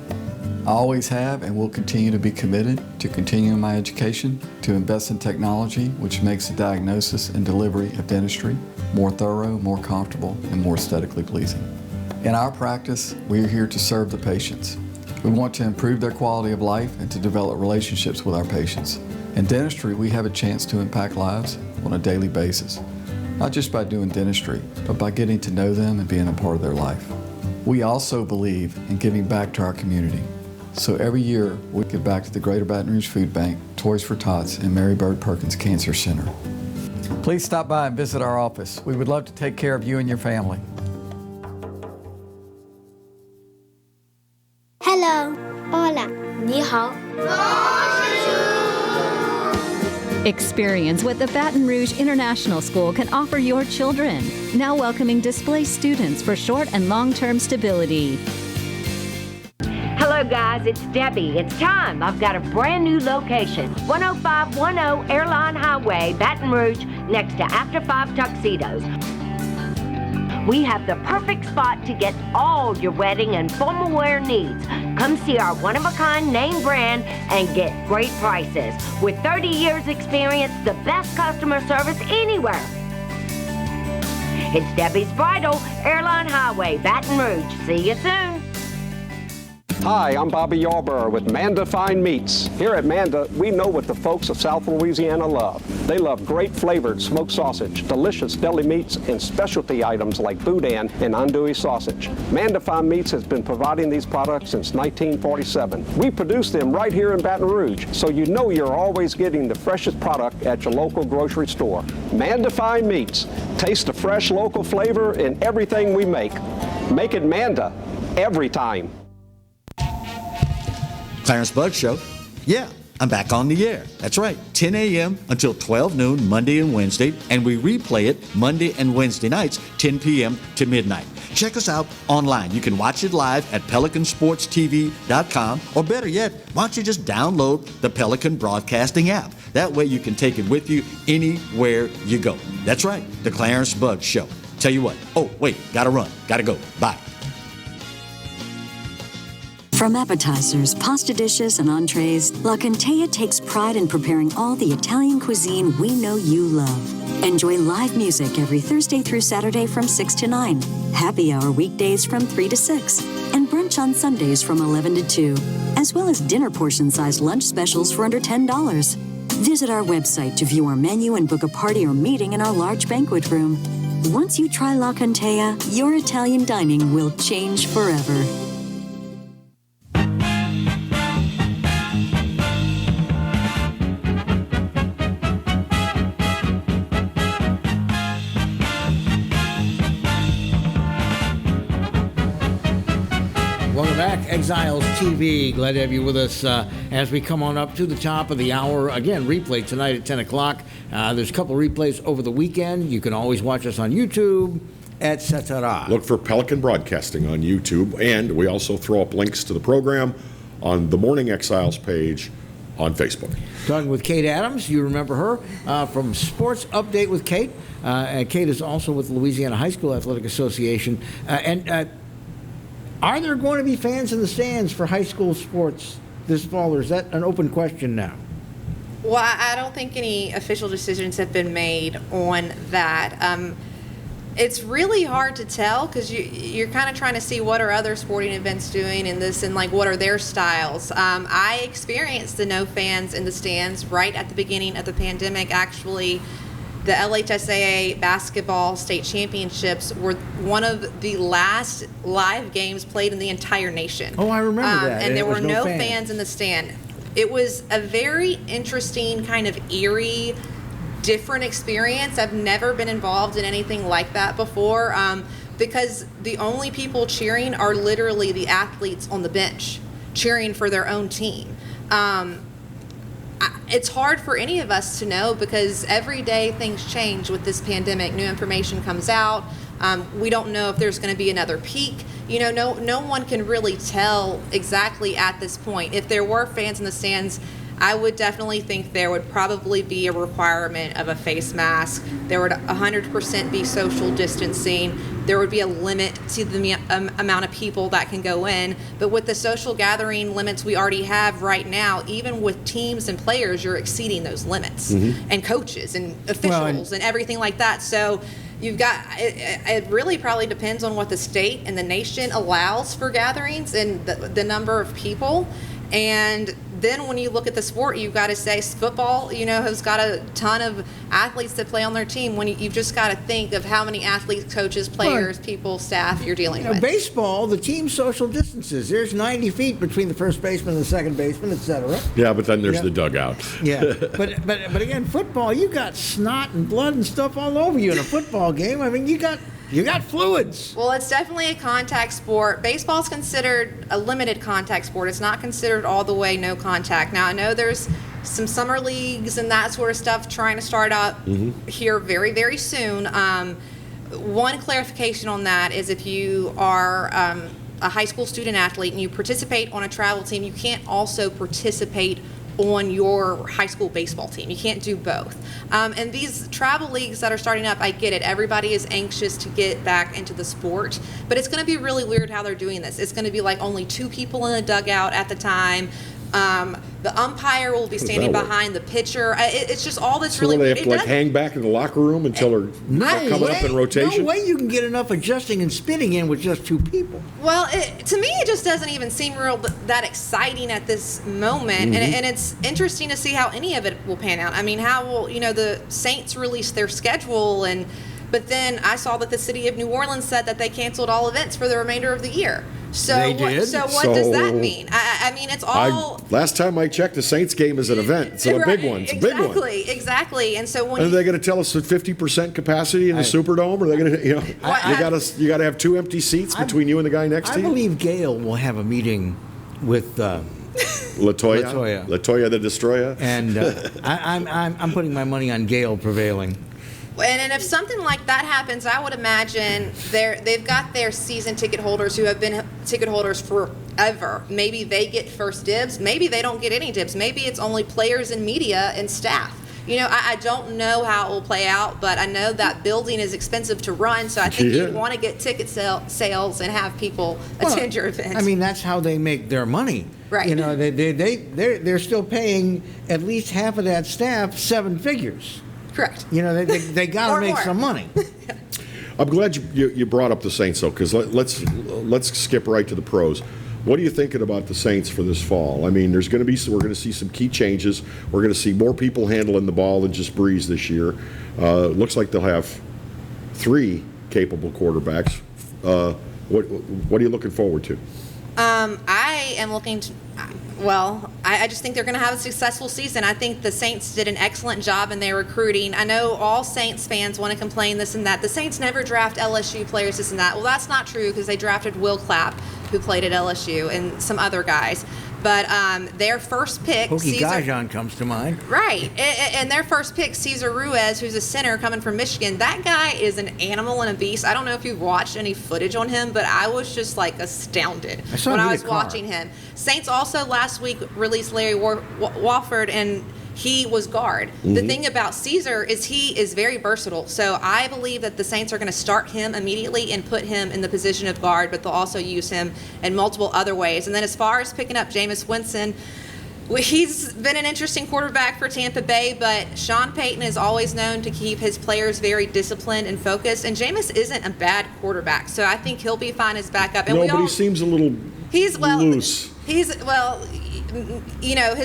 I always have and will continue to be committed to continuing my education, to invest in technology which makes the diagnosis and delivery of dentistry more thorough, more comfortable, and more aesthetically pleasing. In our practice, we are here to serve the patients. We want to improve their quality of life and to develop relationships with our patients. In dentistry, we have a chance to impact lives on a daily basis, not just by doing dentistry, but by getting to know them and being a part of their life. We also believe in giving back to our community. So every year, we give back to the Greater Baton Rouge Food Bank, Toys for Tots, and Mary Bird Perkins Cancer Center. Please stop by and visit our office. We would love to take care of you and your family. Hello. Hola. 你好. Experience what the Baton Rouge International School can offer your children. Now welcoming displaced students for short and long-term stability. Hello guys, it's Debbie. It's time. I've got a brand new location. 10510 Airline Highway, Baton Rouge, next to After 5 Tuxedos. We have the perfect spot to get all your wedding and formal wear needs. Come see our one-of-a-kind name brand and get great prices. With 30 years experience, the best customer service anywhere. It's Debbie's Bridal, Airline Highway, Baton Rouge. See you soon. Hi, I'm Bobby Yarborough with Manda Fine Meats. Here at Manda, we know what the folks of South Louisiana love. They love great flavored smoked sausage, delicious deli meats, and specialty items like boudin and andouille sausage. Manda Fine Meats has been providing these products since 1947. We produce them right here in Baton Rouge, so you know you're always getting the freshest product at your local grocery store. Manda Fine Meats. Taste the fresh local flavor in everything we make. Make it Manda every time. Clarence Bugg Show. Yeah, I'm back on the air. That's right, 10 a.m. until 12 noon, Monday and Wednesday, and we replay it Monday and Wednesday nights, 10 p.m. to midnight. Check us out online. You can watch it live at PelicanSportsTV.com, or better yet, why don't you just download the Pelican Broadcasting app? That way you can take it with you anywhere you go. That's right, the Clarence Bugg Show. Tell you what, oh, wait, gotta run, gotta go, bye. From appetizers, pasta dishes, and entrees, La Contea takes pride in preparing all the Italian cuisine we know you love. Enjoy live music every Thursday through Saturday from 6 to 9, happy hour weekdays from 3 to 6, and brunch on Sundays from 11 to 2, as well as dinner portion-sized lunch specials for under $10. Visit our website to view our menu and book a party or meeting in our large banquet room. Once you try La Contea, your Italian dining will change forever. Welcome back, Exiles TV. Glad to have you with us as we come on up to the top of the hour. Again, replay tonight at 10 o'clock. There's a couple replays over the weekend. You can always watch us on YouTube, etc. Look for Pelican Broadcasting on YouTube, and we also throw up links to the program on the Morning Exiles page on Facebook. Talking with Kate Adams. You remember her from Sports Update with Kate. And Kate is also with the Louisiana High School Athletic Association. Are there going to be fans in the stands for high school sports this fall, or is that an open question now? Well, I don't think any official decisions have been made on that. It's really hard to tell because you're kind of trying to see what are other sporting events doing in this and like what are their styles. I experienced the no fans in the stands right at the beginning of the pandemic. Actually, the LHSAA basketball state championships were one of the last live games played in the entire nation. Oh, I remember that. And there were no fans in the stand. It was a very interesting, kind of eerie, different experience. I've never been involved in anything like that before because the only people cheering are literally the athletes on the bench cheering for their own team. It's hard for any of us to know because every day things change with this pandemic. New information comes out. We don't know if there's going to be another peak. No one can really tell exactly at this point. If there were fans in the stands, I would definitely think there would probably be a requirement of a face mask. There would 100% be social distancing. There would be a limit to the amount of people that can go in. But with the social gathering limits we already have right now, even with teams and players, you're exceeding those limits. And coaches and officials and everything like that. So you've got, it really probably depends on what the state and the nation allows for gatherings and the number of people. And then when you look at the sport, you've got to say football, has got a ton of athletes that play on their team. When you've just got to think of how many athletes, coaches, players, people, staff you're dealing with. Baseball, the team social distances. There's 90 feet between the first baseman and the second baseman, etc. Yeah, but then there's the dugout. Yeah, but again, football, you got snot and blood and stuff all over you in a football game. I mean, you got fluids. Well, it's definitely a contact sport. Baseball's considered a limited contact sport. It's not considered all the way no contact. Now, I know there's some summer leagues and that sort of stuff trying to start up here very, very soon. One clarification on that is if you are a high school student athlete and you participate on a travel team, you can't also participate on your high school baseball team. You can't do both. And these travel leagues that are starting up, I get it. Everybody is anxious to get back into the sport, but it's going to be really weird how they're doing this. It's going to be like only 2 people in a dugout at the time. The umpire will be standing behind the pitcher. It's just all this really they weird. have to hang back in the locker room until they're coming up in rotation? No way you can get enough adjusting and spinning in with just 2 people. Well, to me, it just doesn't even seem that exciting at this moment. And it's interesting to see how any of it will pan out. I mean, how will, the Saints release their schedule, but then I saw that the city of New Orleans said that they canceled all events for the remainder of the year. So they did. So what does that mean? I mean, it's all. Last time I checked, the Saints game is an event. It's a big one. It's a big one. Exactly. And so when are they going to tell us that 50% capacity in the Superdome? Or are they going to, you got to have 2 empty seats between you and the guy next to you? I believe Gail will have a meeting with Latoya the Destroyer. And I'm putting my money on Gail prevailing. And if something like that happens, I would imagine they've got their season ticket holders who have been ticket holders forever. Maybe they get first dibs. Maybe they don't get any dibs. Maybe it's only players and media and staff. I don't know how it will play out, but I know that building is expensive to run, so I think you'd want to get ticket sales and have people attend your event. I mean, that's how they make their money. Right. They're still paying at least half of that staff 7 figures. Correct. They got to make some money. I'm glad you brought up the Saints, though, because let's skip right to the pros. What are you thinking about the Saints for this fall? I mean, we're going to see some key changes. We're going to see more people handling the ball than just Breeze this year. Looks like they'll have 3 capable quarterbacks. What are you looking forward to? I am looking to. I just think they're going to have a successful season. I think the Saints did an excellent job in their recruiting. I know all Saints fans want to complain this and that. The Saints never draft LSU players, this and that. Well, that's not true because they drafted Will Clapp, who played at LSU, and some other guys. But their first pick, Pokey Gajan comes to mind. Right. And their first pick, Cesar Ruiz, who's a center coming from Michigan, that guy is an animal and a beast. I don't know if you've watched any footage on him, but I was just astounded when I was watching him. Saints also last week released Larry Wofford, and he was guard. The thing about Caesar is he is very versatile. So I believe that the Saints are going to start him immediately and put him in the position of guard, but they'll also use him in multiple other ways. And then as far as picking up Jameis Winston, he's been an interesting quarterback for Tampa Bay, but Sean Payton is always known to keep his players very disciplined and focused. And Jameis isn't a bad quarterback, so I think he'll be fine as backup. And but he seems a little loose. His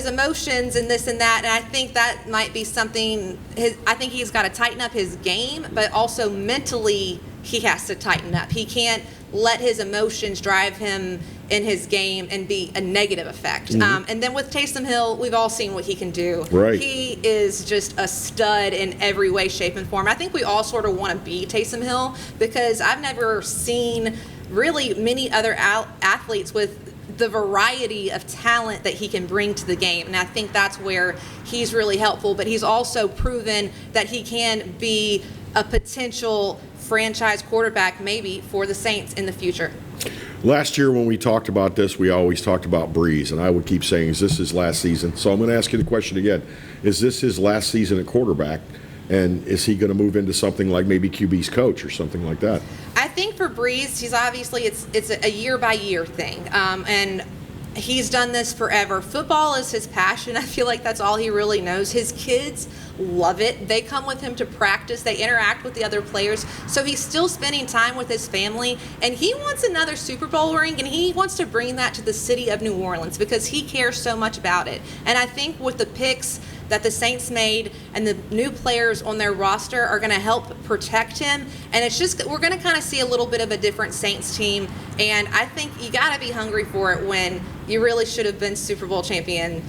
emotions and this and that, and I think that might be something. I think he's got to tighten up his game, but also mentally he has to tighten up. He can't let his emotions drive him in his game and be a negative effect. And then with Taysom Hill, we've all seen what he can do. Right. He is just a stud in every way, shape, and form. I think we all sort of want to be Taysom Hill because I've never seen really many other athletes with the variety of talent that he can bring to the game. And I think that's where he's really helpful. But he's also proven that he can be a potential franchise quarterback maybe for the Saints in the future. Last year when we talked about this, we always talked about Breeze, and I would keep saying, is this his last season? So I'm going to ask you the question again. Is this his last season at quarterback, and is he going to move into something like maybe QB's coach or something like that? I think for Breeze, he's obviously, it's a year-by-year thing, and he's done this forever. Football is his passion. I feel like that's all he really knows. His kids love it. They come with him to practice. They interact with the other players. So he's still spending time with his family, and he wants another Super Bowl ring, and he wants to bring that to the city of New Orleans because he cares so much about it. And I think with the picks that the Saints made and the new players on their roster are going to help protect him. And it's just, we're going to kind of see a little bit of a different Saints team. And I think you got to be hungry for it when you really should have been Super Bowl champion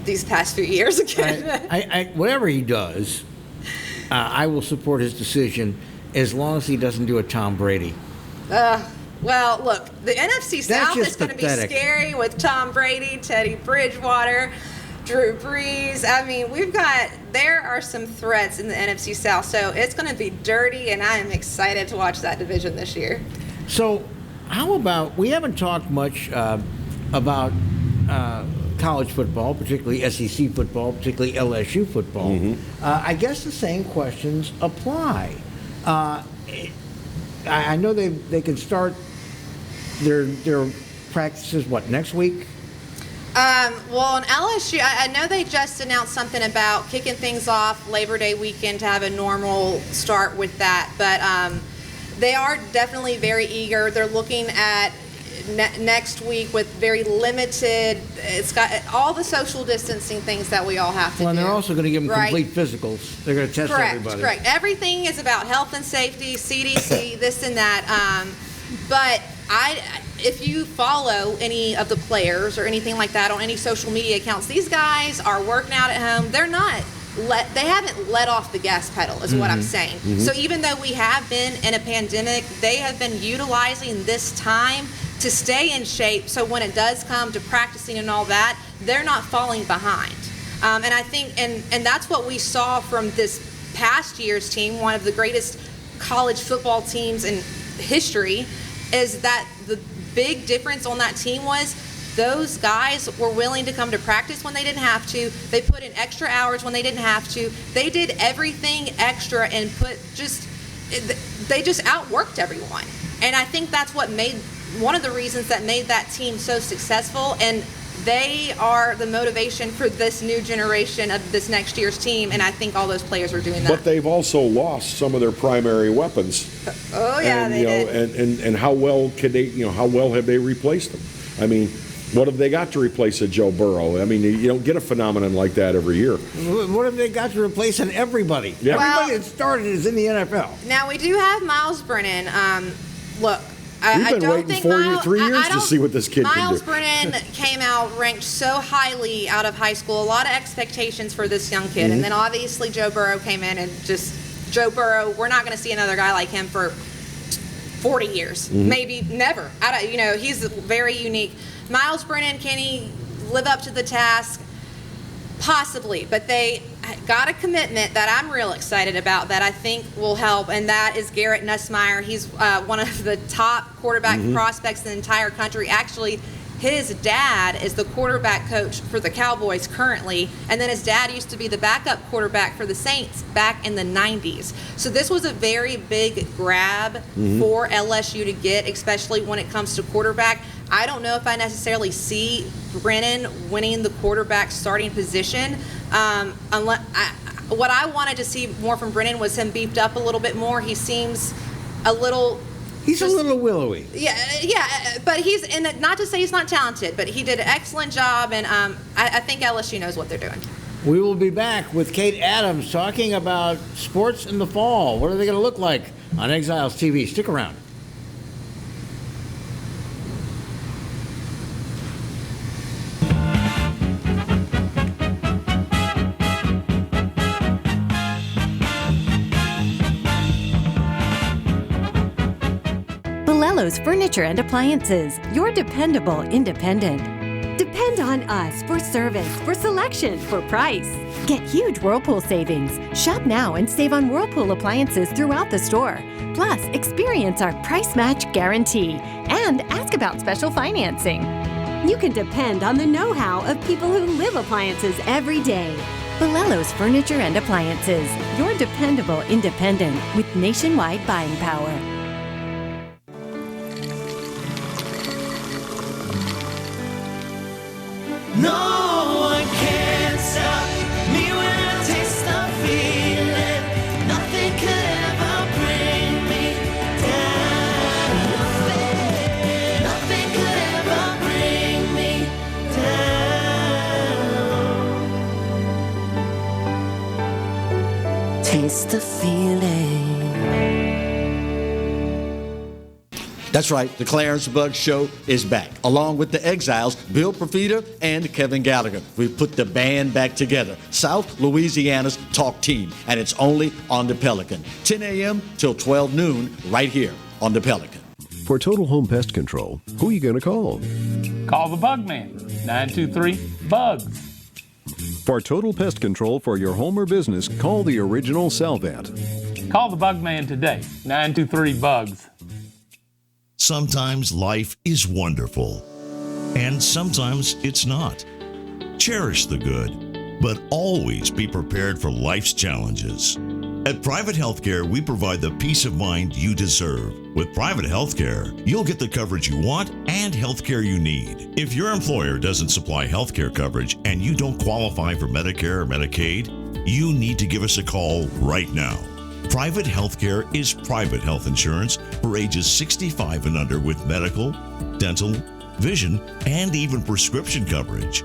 these past few years again. Whatever he does, I will support his decision as long as he doesn't do a Tom Brady. Well, look, the NFC South is going to be scary with Tom Brady, Teddy Bridgewater, Drew Brees. I mean, there are some threats in the NFC South, so it's going to be dirty, and I am excited to watch that division this year. So, how about, we haven't talked much about college football, particularly SEC football, particularly LSU football. Mm-hmm. I guess the same questions apply. I know they can start their practices, next week? Well, on LSU, I know they just announced something about kicking things off Labor Day weekend to have a normal start with that. But they are definitely very eager. They're looking at next week with very limited, it's got all the social distancing things that we all have to do. Well, and they're also going to give them right? complete physicals. They're going to test everybody. Correct. Everything is about health and safety, CDC, this and that. But if you follow any of the players or anything like that on any social media accounts, these guys are working out at home. They haven't let off the gas pedal, is what I'm saying. Mm-hmm. So even though we have been in a pandemic, they have been utilizing this time to stay in shape. So when it does come to practicing and all that, they're not falling behind. And I think, and that's what we saw from this past year's team, one of the greatest college football teams in history, is that the big difference on that team was those guys were willing to come to practice when they didn't have to. They put in extra hours when they didn't have to. They did everything extra and they just outworked everyone. And I think that's one of the reasons that made that team so successful. And they are the motivation for this new generation of this next year's team, and I think all those players are doing that. But they've also lost some of their primary weapons. Oh yeah, they did. And how well could they? How well have they replaced them? I mean, what have they got to replace a Joe Burrow? I mean, you don't get a phenomenon like that every year. What have they got to replace on everybody? Yeah. Everybody that started is in the NFL. Now we do have Miles Brennan. Look. We've been waiting 3 years to see what this kid can do. Miles Brennan came out ranked so highly out of high school. A lot of expectations for this young kid. And then obviously Joe Burrow came in and Joe Burrow, we're not going to see another guy like him for 40 years. Maybe never. He's very unique. Miles Brennan, can he live up to the task? Possibly, but they got a commitment that I'm real excited about that I think will help, and that is Garrett Nussmeier. He's one of the top quarterback prospects in the entire country. Actually, his dad is the quarterback coach for the Cowboys currently, and then his dad used to be the backup quarterback for the Saints back in the 90s. So this was a very big grab for LSU to get, especially when it comes to quarterback. I don't know if I necessarily see Brennan winning the quarterback starting position. What I wanted to see more from Brennan was him beefed up a little bit more. He seems a little... He's a little willowy. Yeah, but not to say he's not talented, but he did an excellent job, and I think LSU knows what they're doing. We will be back with Kate Adams talking about sports in the fall. What are they going to look like on Exiles TV? Stick around. Furniture and Appliances, your dependable independent. Depend on us for service, for selection, for price. Get huge Whirlpool savings. Shop now and save on Whirlpool appliances throughout the store. Plus, experience our price match guarantee and ask about special financing. You can depend on the know-how of people who live appliances every day. Bolello's Furniture and Appliances. Your dependable independent with nationwide buying power. No one can stop me when I taste the feeling. Nothing could ever bring me down. Nothing could ever bring me down. Taste the feeling. That's right, the Clarence Buggs Show is back, along with the Exiles, Bill Profita and Kevin Gallagher. We've put the band back together, South Louisiana's talk team, and it's only on the Pelican. 10 a.m. till 12 noon, right here on the Pelican. For total home pest control, who are you going to call? Call the Bug Man, 923-BUGS. For total pest control for your home or business, call the original Salvant. Call the Bug Man today, 923-BUGS. Sometimes life is wonderful, and sometimes it's not. Cherish the good, but always be prepared for life's challenges. At Private Healthcare, we provide the peace of mind you deserve. With Private Healthcare, you'll get the coverage you want and healthcare you need. If your employer doesn't supply healthcare coverage and you don't qualify for Medicare or Medicaid, you need to give us a call right now. Private Healthcare is private health insurance for ages 65 and under with medical, dental, vision, and even prescription coverage.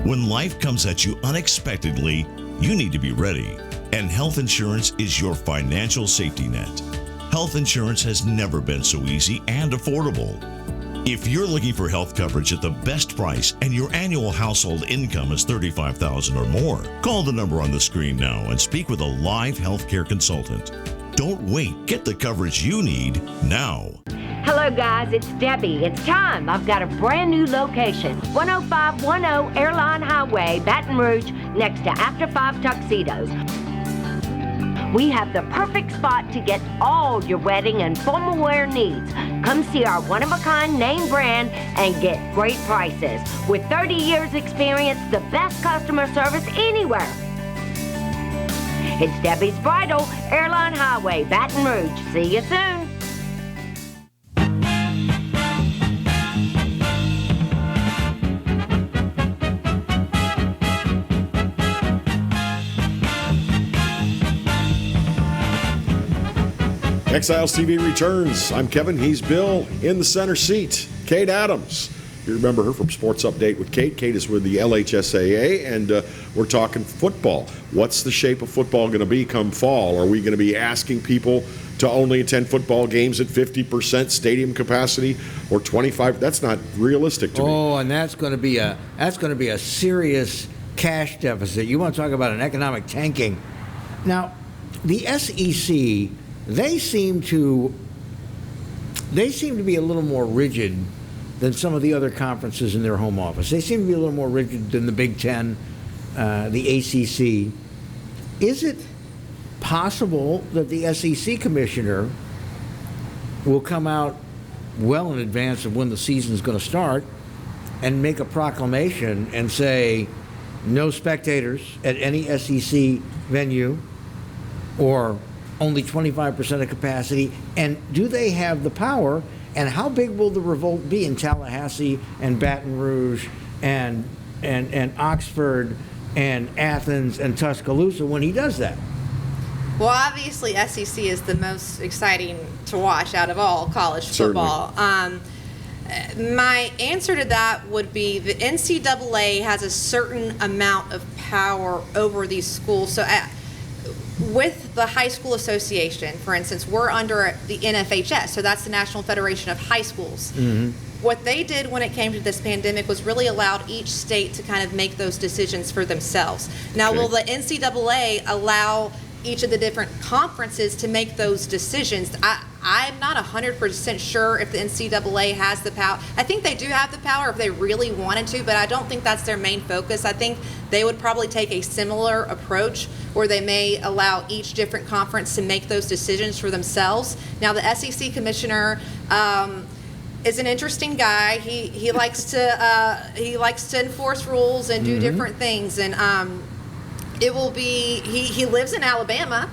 When life comes at you unexpectedly, you need to be ready, and health insurance is your financial safety net. Health insurance has never been so easy and affordable. If you're looking for health coverage at the best price and your annual household income is $35,000 or more, call the number on the screen now and speak with a live healthcare consultant. Don't wait. Get the coverage you need now. Hello, guys. It's Debbie. It's time. I've got a brand new location. 10510 Airline Highway, Baton Rouge, next to After 5 Tuxedos. We have the perfect spot to get all your wedding and formal wear needs. Come see our one-of-a-kind name brand and get great prices. With 30 years experience, the best customer service anywhere. It's Debbie's Bridal, Airline Highway, Baton Rouge. See you soon. Exiles TV returns. I'm Kevin. He's Bill. In the center seat, Kate Adams. You remember her from Sports Update with Kate. Kate is with the LHSAA, and we're talking football. What's the shape of football going to be come fall? Are we going to be asking people to only attend football games at 50% stadium capacity or 25%? That's not realistic to me. Oh, and that's going to be a serious cash deficit. You want to talk about an economic tanking? Now, the SEC. They seem to be a little more rigid than some of the other conferences in their home office. They seem to be a little more rigid than the Big Ten, the ACC. Is it possible that the SEC commissioner will come out well in advance of when the season is going to start and make a proclamation and say no spectators at any SEC venue, or only 25% of capacity? And do they have the power? And how big will the revolt be in Tallahassee and Baton Rouge and Oxford and Athens and Tuscaloosa when he does that? Well, obviously, SEC is the most exciting to watch out of all college football. My answer to that would be the NCAA has a certain amount of power over these schools. So with the High School Association, for instance, we're under the NFHS, so that's the National Federation of High Schools. Mm-hmm. What they did when it came to this pandemic was really allowed each state to kind of make those decisions for themselves. Now, will the NCAA allow each of the different conferences to make those decisions? I'm not 100% sure if the NCAA has the power. I think they do have the power if they really wanted to, but I don't think that's their main focus. I think they would probably take a similar approach where they may allow each different conference to make those decisions for themselves. Now, the SEC commissioner is an interesting guy. He likes to enforce rules and do different things, and it will be, he lives in Alabama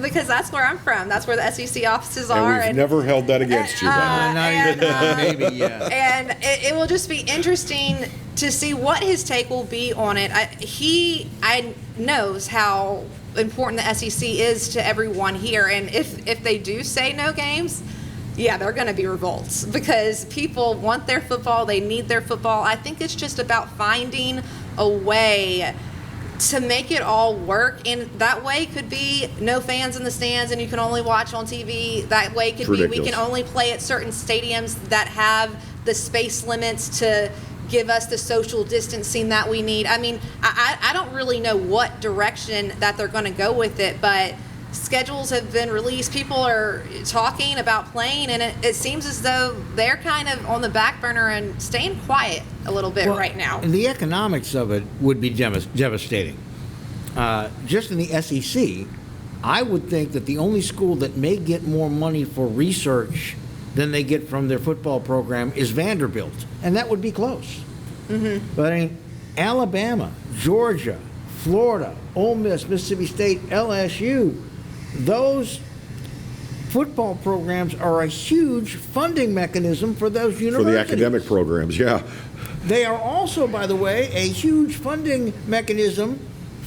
because that's where I'm from. That's where the SEC offices are. And we've never held that against you. Maybe, yeah. And it will just be interesting to see what his take will be on it. He knows how important the SEC is to everyone here, and if they do say no games, yeah, they're going to be revolts because people want their football. They need their football. I think it's just about finding a way to make it all work, and that way could be no fans in the stands and you can only watch on TV. That way could be we can only play at certain stadiums that have the space limits to give us the social distancing that we need. I mean, I don't really know what direction that they're going to go with it, but schedules have been released. People are talking about playing, and it seems as though they're kind of on the back burner and staying quiet a little bit right now. And the economics of it would be devastating. Just in the SEC, I would think that the only school that may get more money for research than they get from their football program is Vanderbilt, and that would be close. But I mean, Alabama, Georgia, Florida, Ole Miss, Mississippi State, LSU, those football programs are a huge funding mechanism for those universities. For the academic programs, yeah. They are also, by the way, a huge funding mechanism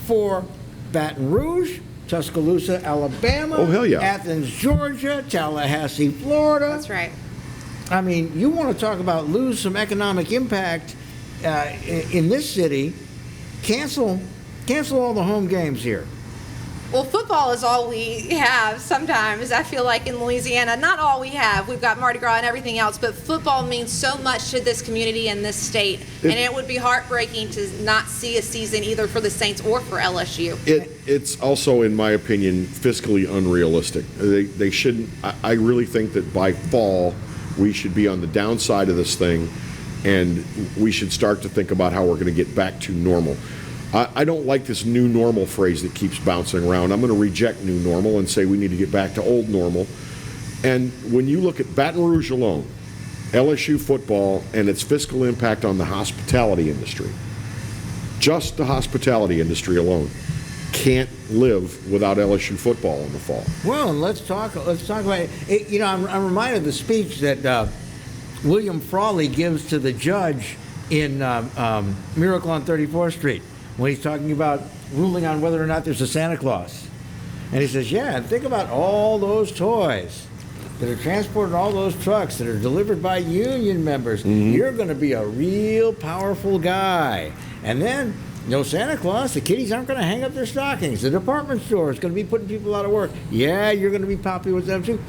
for Baton Rouge, Tuscaloosa, Alabama, oh, hell yeah. Athens, Georgia, Tallahassee, Florida. That's right. I mean, you want to talk about lose some economic impact in this city, cancel all the home games here. Well, football is all we have sometimes. I feel like in Louisiana, not all we have. We've got Mardi Gras and everything else, but football means so much to this community and this state. And it would be heartbreaking to not see a season either for the Saints or for LSU. It's also, in my opinion, fiscally unrealistic. They shouldn't. I really think that by fall, we should be on the downside of this thing, and we should start to think about how we're going to get back to normal. I don't like this new normal phrase that keeps bouncing around. I'm going to reject new normal and say we need to get back to old normal. And when you look at Baton Rouge alone, LSU football and its fiscal impact on the hospitality industry, just the hospitality industry alone, can't live without LSU football in the fall. Well, and let's talk about it. You know, I'm reminded of the speech that William Frawley gives to the judge in Miracle on 34th Street, when he's talking about ruling on whether or not there's a Santa Claus. And he says, yeah, and think about all those toys that are transported, all those trucks that are delivered by union members. You're going to be a real powerful guy. And then, no Santa Claus, the kiddies aren't going to hang up their stockings. The department store is going to be putting people out of work. Yeah, you're going to be popular with them too.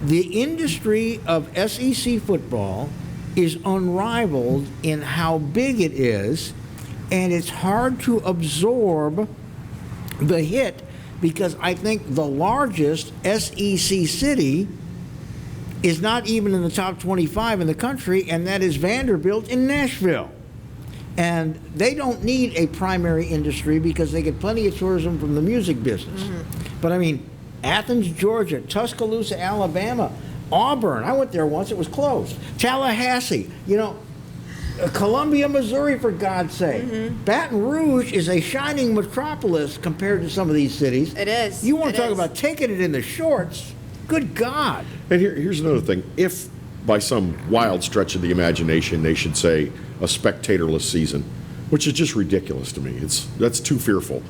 The industry of SEC football is unrivaled in how big it is, and it's hard to absorb the hit because I think the largest SEC city is not even in the top 25 in the country, and that is Vanderbilt in Nashville. And they don't need a primary industry because they get plenty of tourism from the music business. But I mean, Athens, Georgia, Tuscaloosa, Alabama, Auburn, I went there once, it was closed. Tallahassee, you know, Columbia, Missouri, for God's sake. Baton Rouge is a shining metropolis compared to some of these cities. It is. You want to talk about taking it in the shorts? Good God. And here's another thing. If by some wild stretch of the imagination they should say a spectatorless season, which is just ridiculous to me. That's too fearful.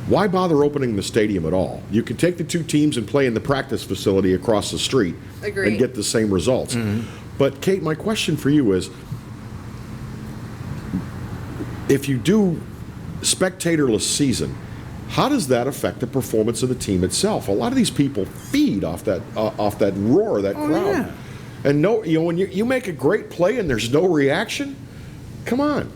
Why bother opening the stadium at all? You could take the two teams and play in the practice facility across the street and get the same results. But Kate, my question for you is, if you do spectatorless season, how does that affect the performance of the team itself? A lot of these people feed off that roar, that crowd. Yeah. And when you make a great play and there's no reaction, come on.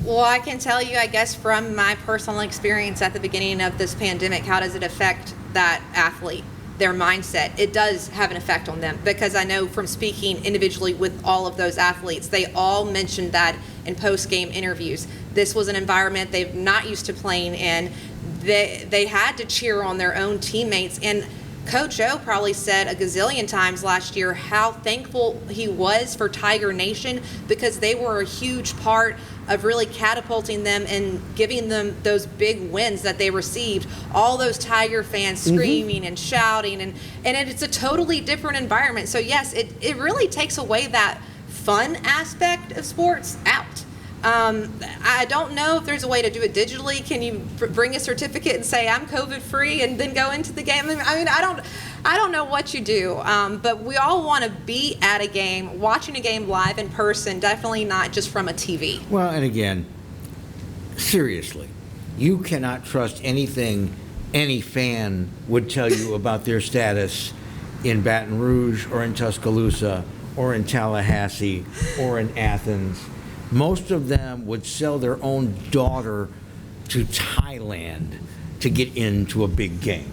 Well, I can tell you, I guess, from my personal experience at the beginning of this pandemic, how does it affect that athlete? their mindset, it does have an effect on them, because I know from speaking individually with all of those athletes, they all mentioned that in post-game interviews. This was an environment they're not used to playing in. They had to cheer on their own teammates, and Coach O probably said a gazillion times last year how thankful he was for Tiger Nation, because they were a huge part of really catapulting them and giving them those big wins that they received. All those Tiger fans screaming and shouting, and it's a totally different environment. So yes, it really takes away that fun aspect of sports out. I don't know if there's a way to do it digitally. Can you bring a certificate and say I'm COVID free and then go into the game? I mean, I don't know what you do, but we all want to be at a game, watching a game live in person, definitely not just from a TV. Well, and again, seriously, you cannot trust anything any fan would tell you about their status in Baton Rouge or in Tuscaloosa or in Tallahassee or in Athens. Most of them would sell their own daughter to Thailand to get into a big game.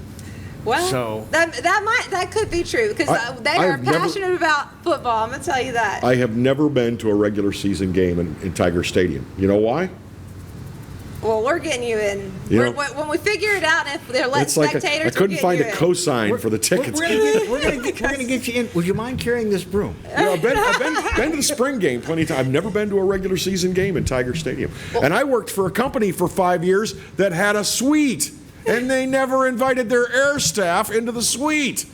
Well, so that could be true, because they are passionate about football. I'm gonna tell you that. I have never been to a regular season game in Tiger Stadium. You know why? Well, we're getting you in. When we figure it out, if they're spectators, I couldn't find a cosign for the tickets. We're gonna get you in. Would you mind carrying this broom? I've been to the spring game plenty of times. I've never been to a regular season game in Tiger Stadium. And I worked for a company for 5 years that had a suite, and they never invited their air staff into the suite.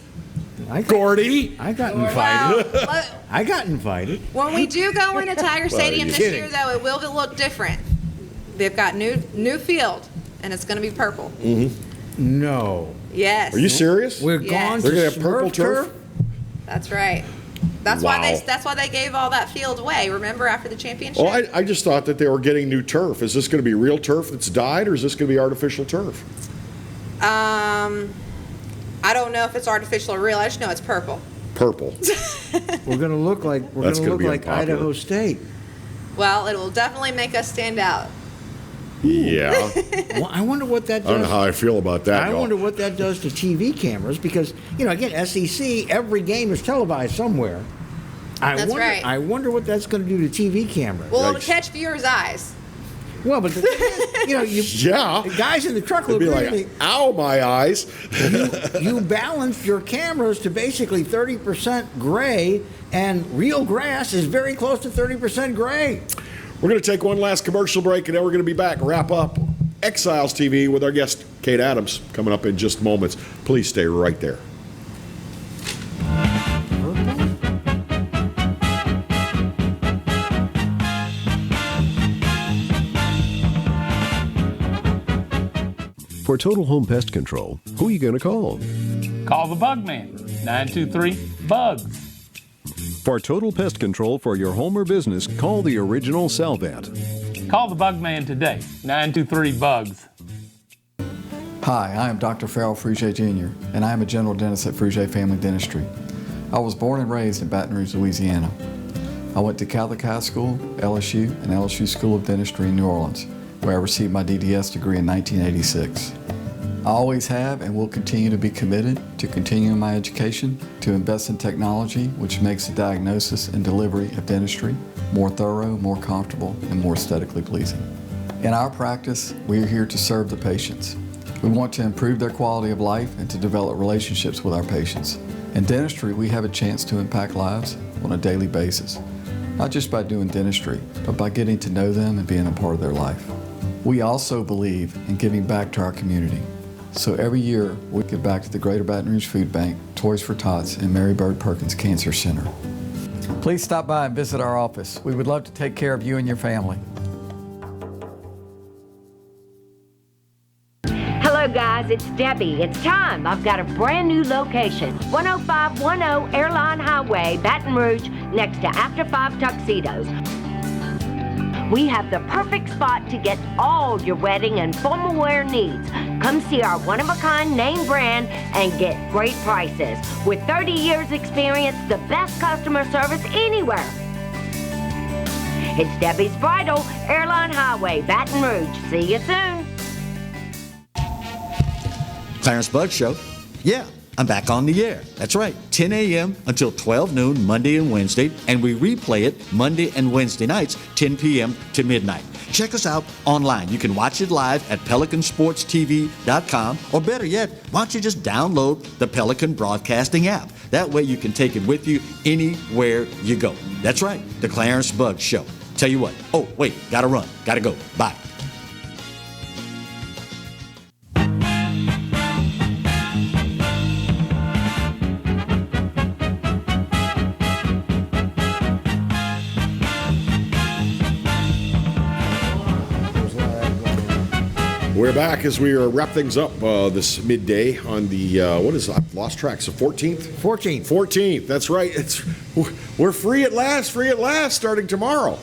Gordy, I got invited. Well, I got invited. When we do go into Tiger Stadium this year, though, it will look different. They've got new field, and it's going to be purple. No. Yes. Are you serious? We're Yes. gone They're to going to have purple turf? That's right. That's why they gave all that field away. Remember, after the championship? Well, I just thought that they were getting new turf. Is this going to be real turf that's dyed, or is this going to be artificial turf? I don't know if it's artificial or real. I just know it's purple. Purple. We're going to look like Idaho State. Well, it will definitely make us stand out. Yeah. Well, I wonder what that does. I don't know how I feel about that. I wonder what that does to TV cameras, because, again, SEC, every game is televised somewhere. That's right. I wonder what that's going to do to TV cameras. Well, it'll catch viewers' eyes. Well, but the guys in the truck will be like, ow, my eyes. you balance your cameras to basically 30% gray, and real grass is very close to 30% gray. We're going to take one last commercial break, and then we're going to be back, wrap up Exiles TV with our guest, Kate Adams, coming up in just moments. Please stay right there. For Total Home Pest Control, who are you going to call? Call the Bug Man, 923-BUGS. For total pest control for your home or business, call the original Salvat. Call the Bug Man today, 923-BUGS. Hi, I am Dr. Farrell Frugier Jr., and I am a general dentist at Frugier Family Dentistry. I was born and raised in Baton Rouge, Louisiana. I went to Catholic High School, LSU, and LSU School of Dentistry in New Orleans, where I received my DDS degree in 1986. I always have and will continue to be committed to continuing my education, to invest in technology which makes the diagnosis and delivery of dentistry more thorough, more comfortable, and more aesthetically pleasing. In our practice, we are here to serve the patients. We want to improve their quality of life and to develop relationships with our patients. In dentistry, we have a chance to impact lives on a daily basis, not just by doing dentistry, but by getting to know them and being a part of their life. We also believe in giving back to our community. So every year, we give back to the Greater Baton Rouge Food Bank, Toys for Tots, and Mary Bird Perkins Cancer Center. Please stop by and visit our office. We would love to take care of you and your family. Hello guys, it's Debbie. It's time. I've got a brand new location. 10510 Airline Highway, Baton Rouge, next to After 5 Tuxedos. We have the perfect spot to get all your wedding and formal wear needs. Come see our one-of-a-kind name brand and get great prices. With 30 years experience, the best customer service anywhere. It's Debbie's Bridal, Airline Highway, Baton Rouge. See you soon. Clarence Bug Show. Yeah, I'm back on the air. That's right, 10 a.m. until 12 noon, Monday and Wednesday, and we replay it Monday and Wednesday nights, 10 p.m. to midnight. Check us out online. You can watch it live at PelicanSportsTV.com, or better yet, why don't you just download the Pelican Broadcasting app? That way you can take it with you anywhere you go. That's right, the Clarence Buggs Show. Tell you what, oh, wait, gotta run, gotta go, bye. We're back as we wrap things up this midday on the, what is it? I've lost track. So 14th? 14th, that's right. We're free at last, starting tomorrow.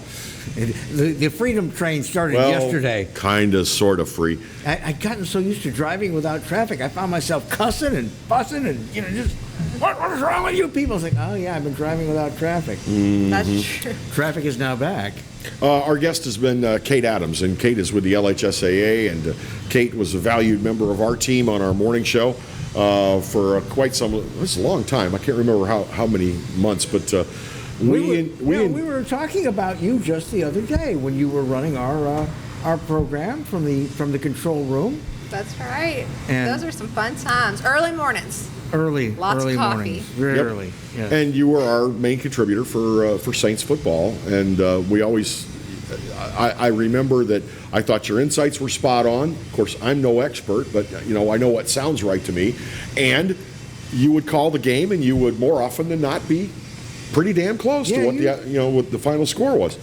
The Freedom Train started yesterday. Kind of, sort of free. I'd gotten so used to driving without traffic, I found myself cussing and fussing and, just, what is wrong with you people? It's like, oh, yeah, I've been driving without traffic. Mm-hmm. That's true. Traffic is now back. Our guest has been Kate Adams, and Kate is with the LHSAA, and Kate was a valued member of our team on our morning show for quite some, it's a long time. I can't remember how many months, but we were talking about you just the other day when you were running our program from the control room. That's right. And those are some fun times. Early mornings. Lots of coffee. Mornings, very early. Yes. And you were our main contributor for Saints football, and we always. I remember that I thought your insights were spot on. Of course, I'm no expert, but I know what sounds right to me. And you would call the game, and you would more often than not be pretty damn close to what what the final score was.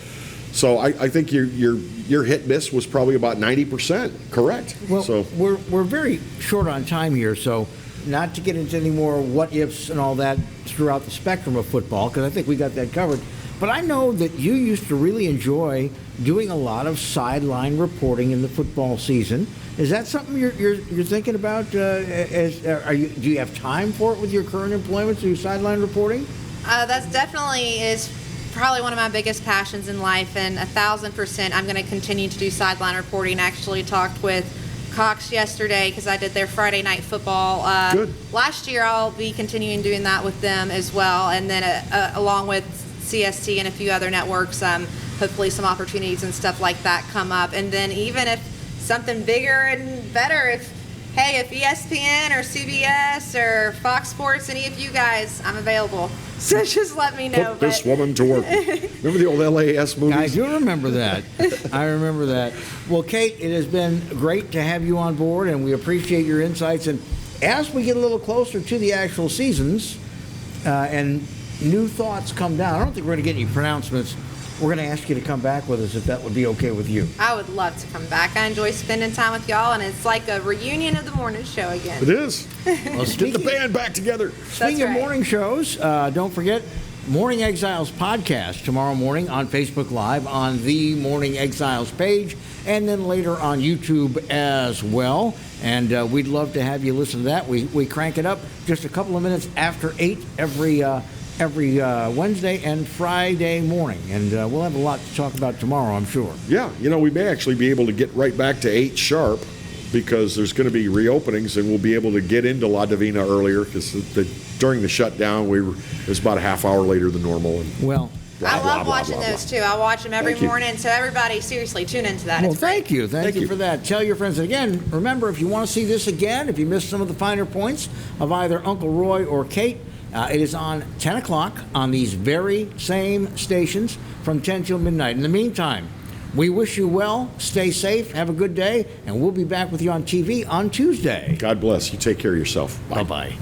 So I think your hit miss was probably about 90% correct. Well, so we're very short on time here, so not to get into any more what ifs and all that throughout the spectrum of football, because I think we got that covered. But I know that you used to really enjoy doing a lot of sideline reporting in the football season. Is that something you're thinking about? Do you have time for it with your current employment to do sideline reporting? That's definitely is probably one of my biggest passions in life, and 1,000% I'm going to continue to do sideline reporting. I actually talked with Cox yesterday because I did their Friday night football. Good. Last year I'll be continuing doing that with them as well, and then along with CST and a few other networks, hopefully some opportunities and stuff like that come up. And then even if something bigger and better, if ESPN or CBS or Fox Sports, any of you guys, I'm available. So just let me know. Put this woman to work. Remember the old LAS movies? I do remember that. I remember that. Well, Kate, it has been great to have you on board, and we appreciate your insights. And as we get a little closer to the actual seasons and new thoughts come down, I don't think we're going to get any pronouncements. We're going to ask you to come back with us if that would be okay with you. I would love to come back. I enjoy spending time with y'all, and it's like a reunion of the morning show again. It is. Well, get the band back together. Speaking of morning shows, don't forget Morning Exiles podcast tomorrow morning on Facebook Live on the Morning Exiles page, and then later on YouTube as well. And we'd love to have you listen to that. We crank it up just a couple of minutes after 8 every Wednesday and Friday morning, and we'll have a lot to talk about tomorrow, I'm sure. Yeah, we may actually be able to get right back to 8 sharp because there's going to be reopenings, and we'll be able to get into La Divina earlier because during the shutdown it was about a half hour later than normal. And I love watching those too. I watch them every morning. So everybody, seriously, tune into that. Well, thank you for that. Tell your friends. And again, remember, if you want to see this again, if you missed some of the finer points of either Uncle Roy or Kate, it is on 10 o'clock on these very same stations from 10 till midnight. In the meantime, we wish you well, stay safe, have a good day, and we'll be back with you on TV on Tuesday. God bless. You take care of yourself. Bye-bye.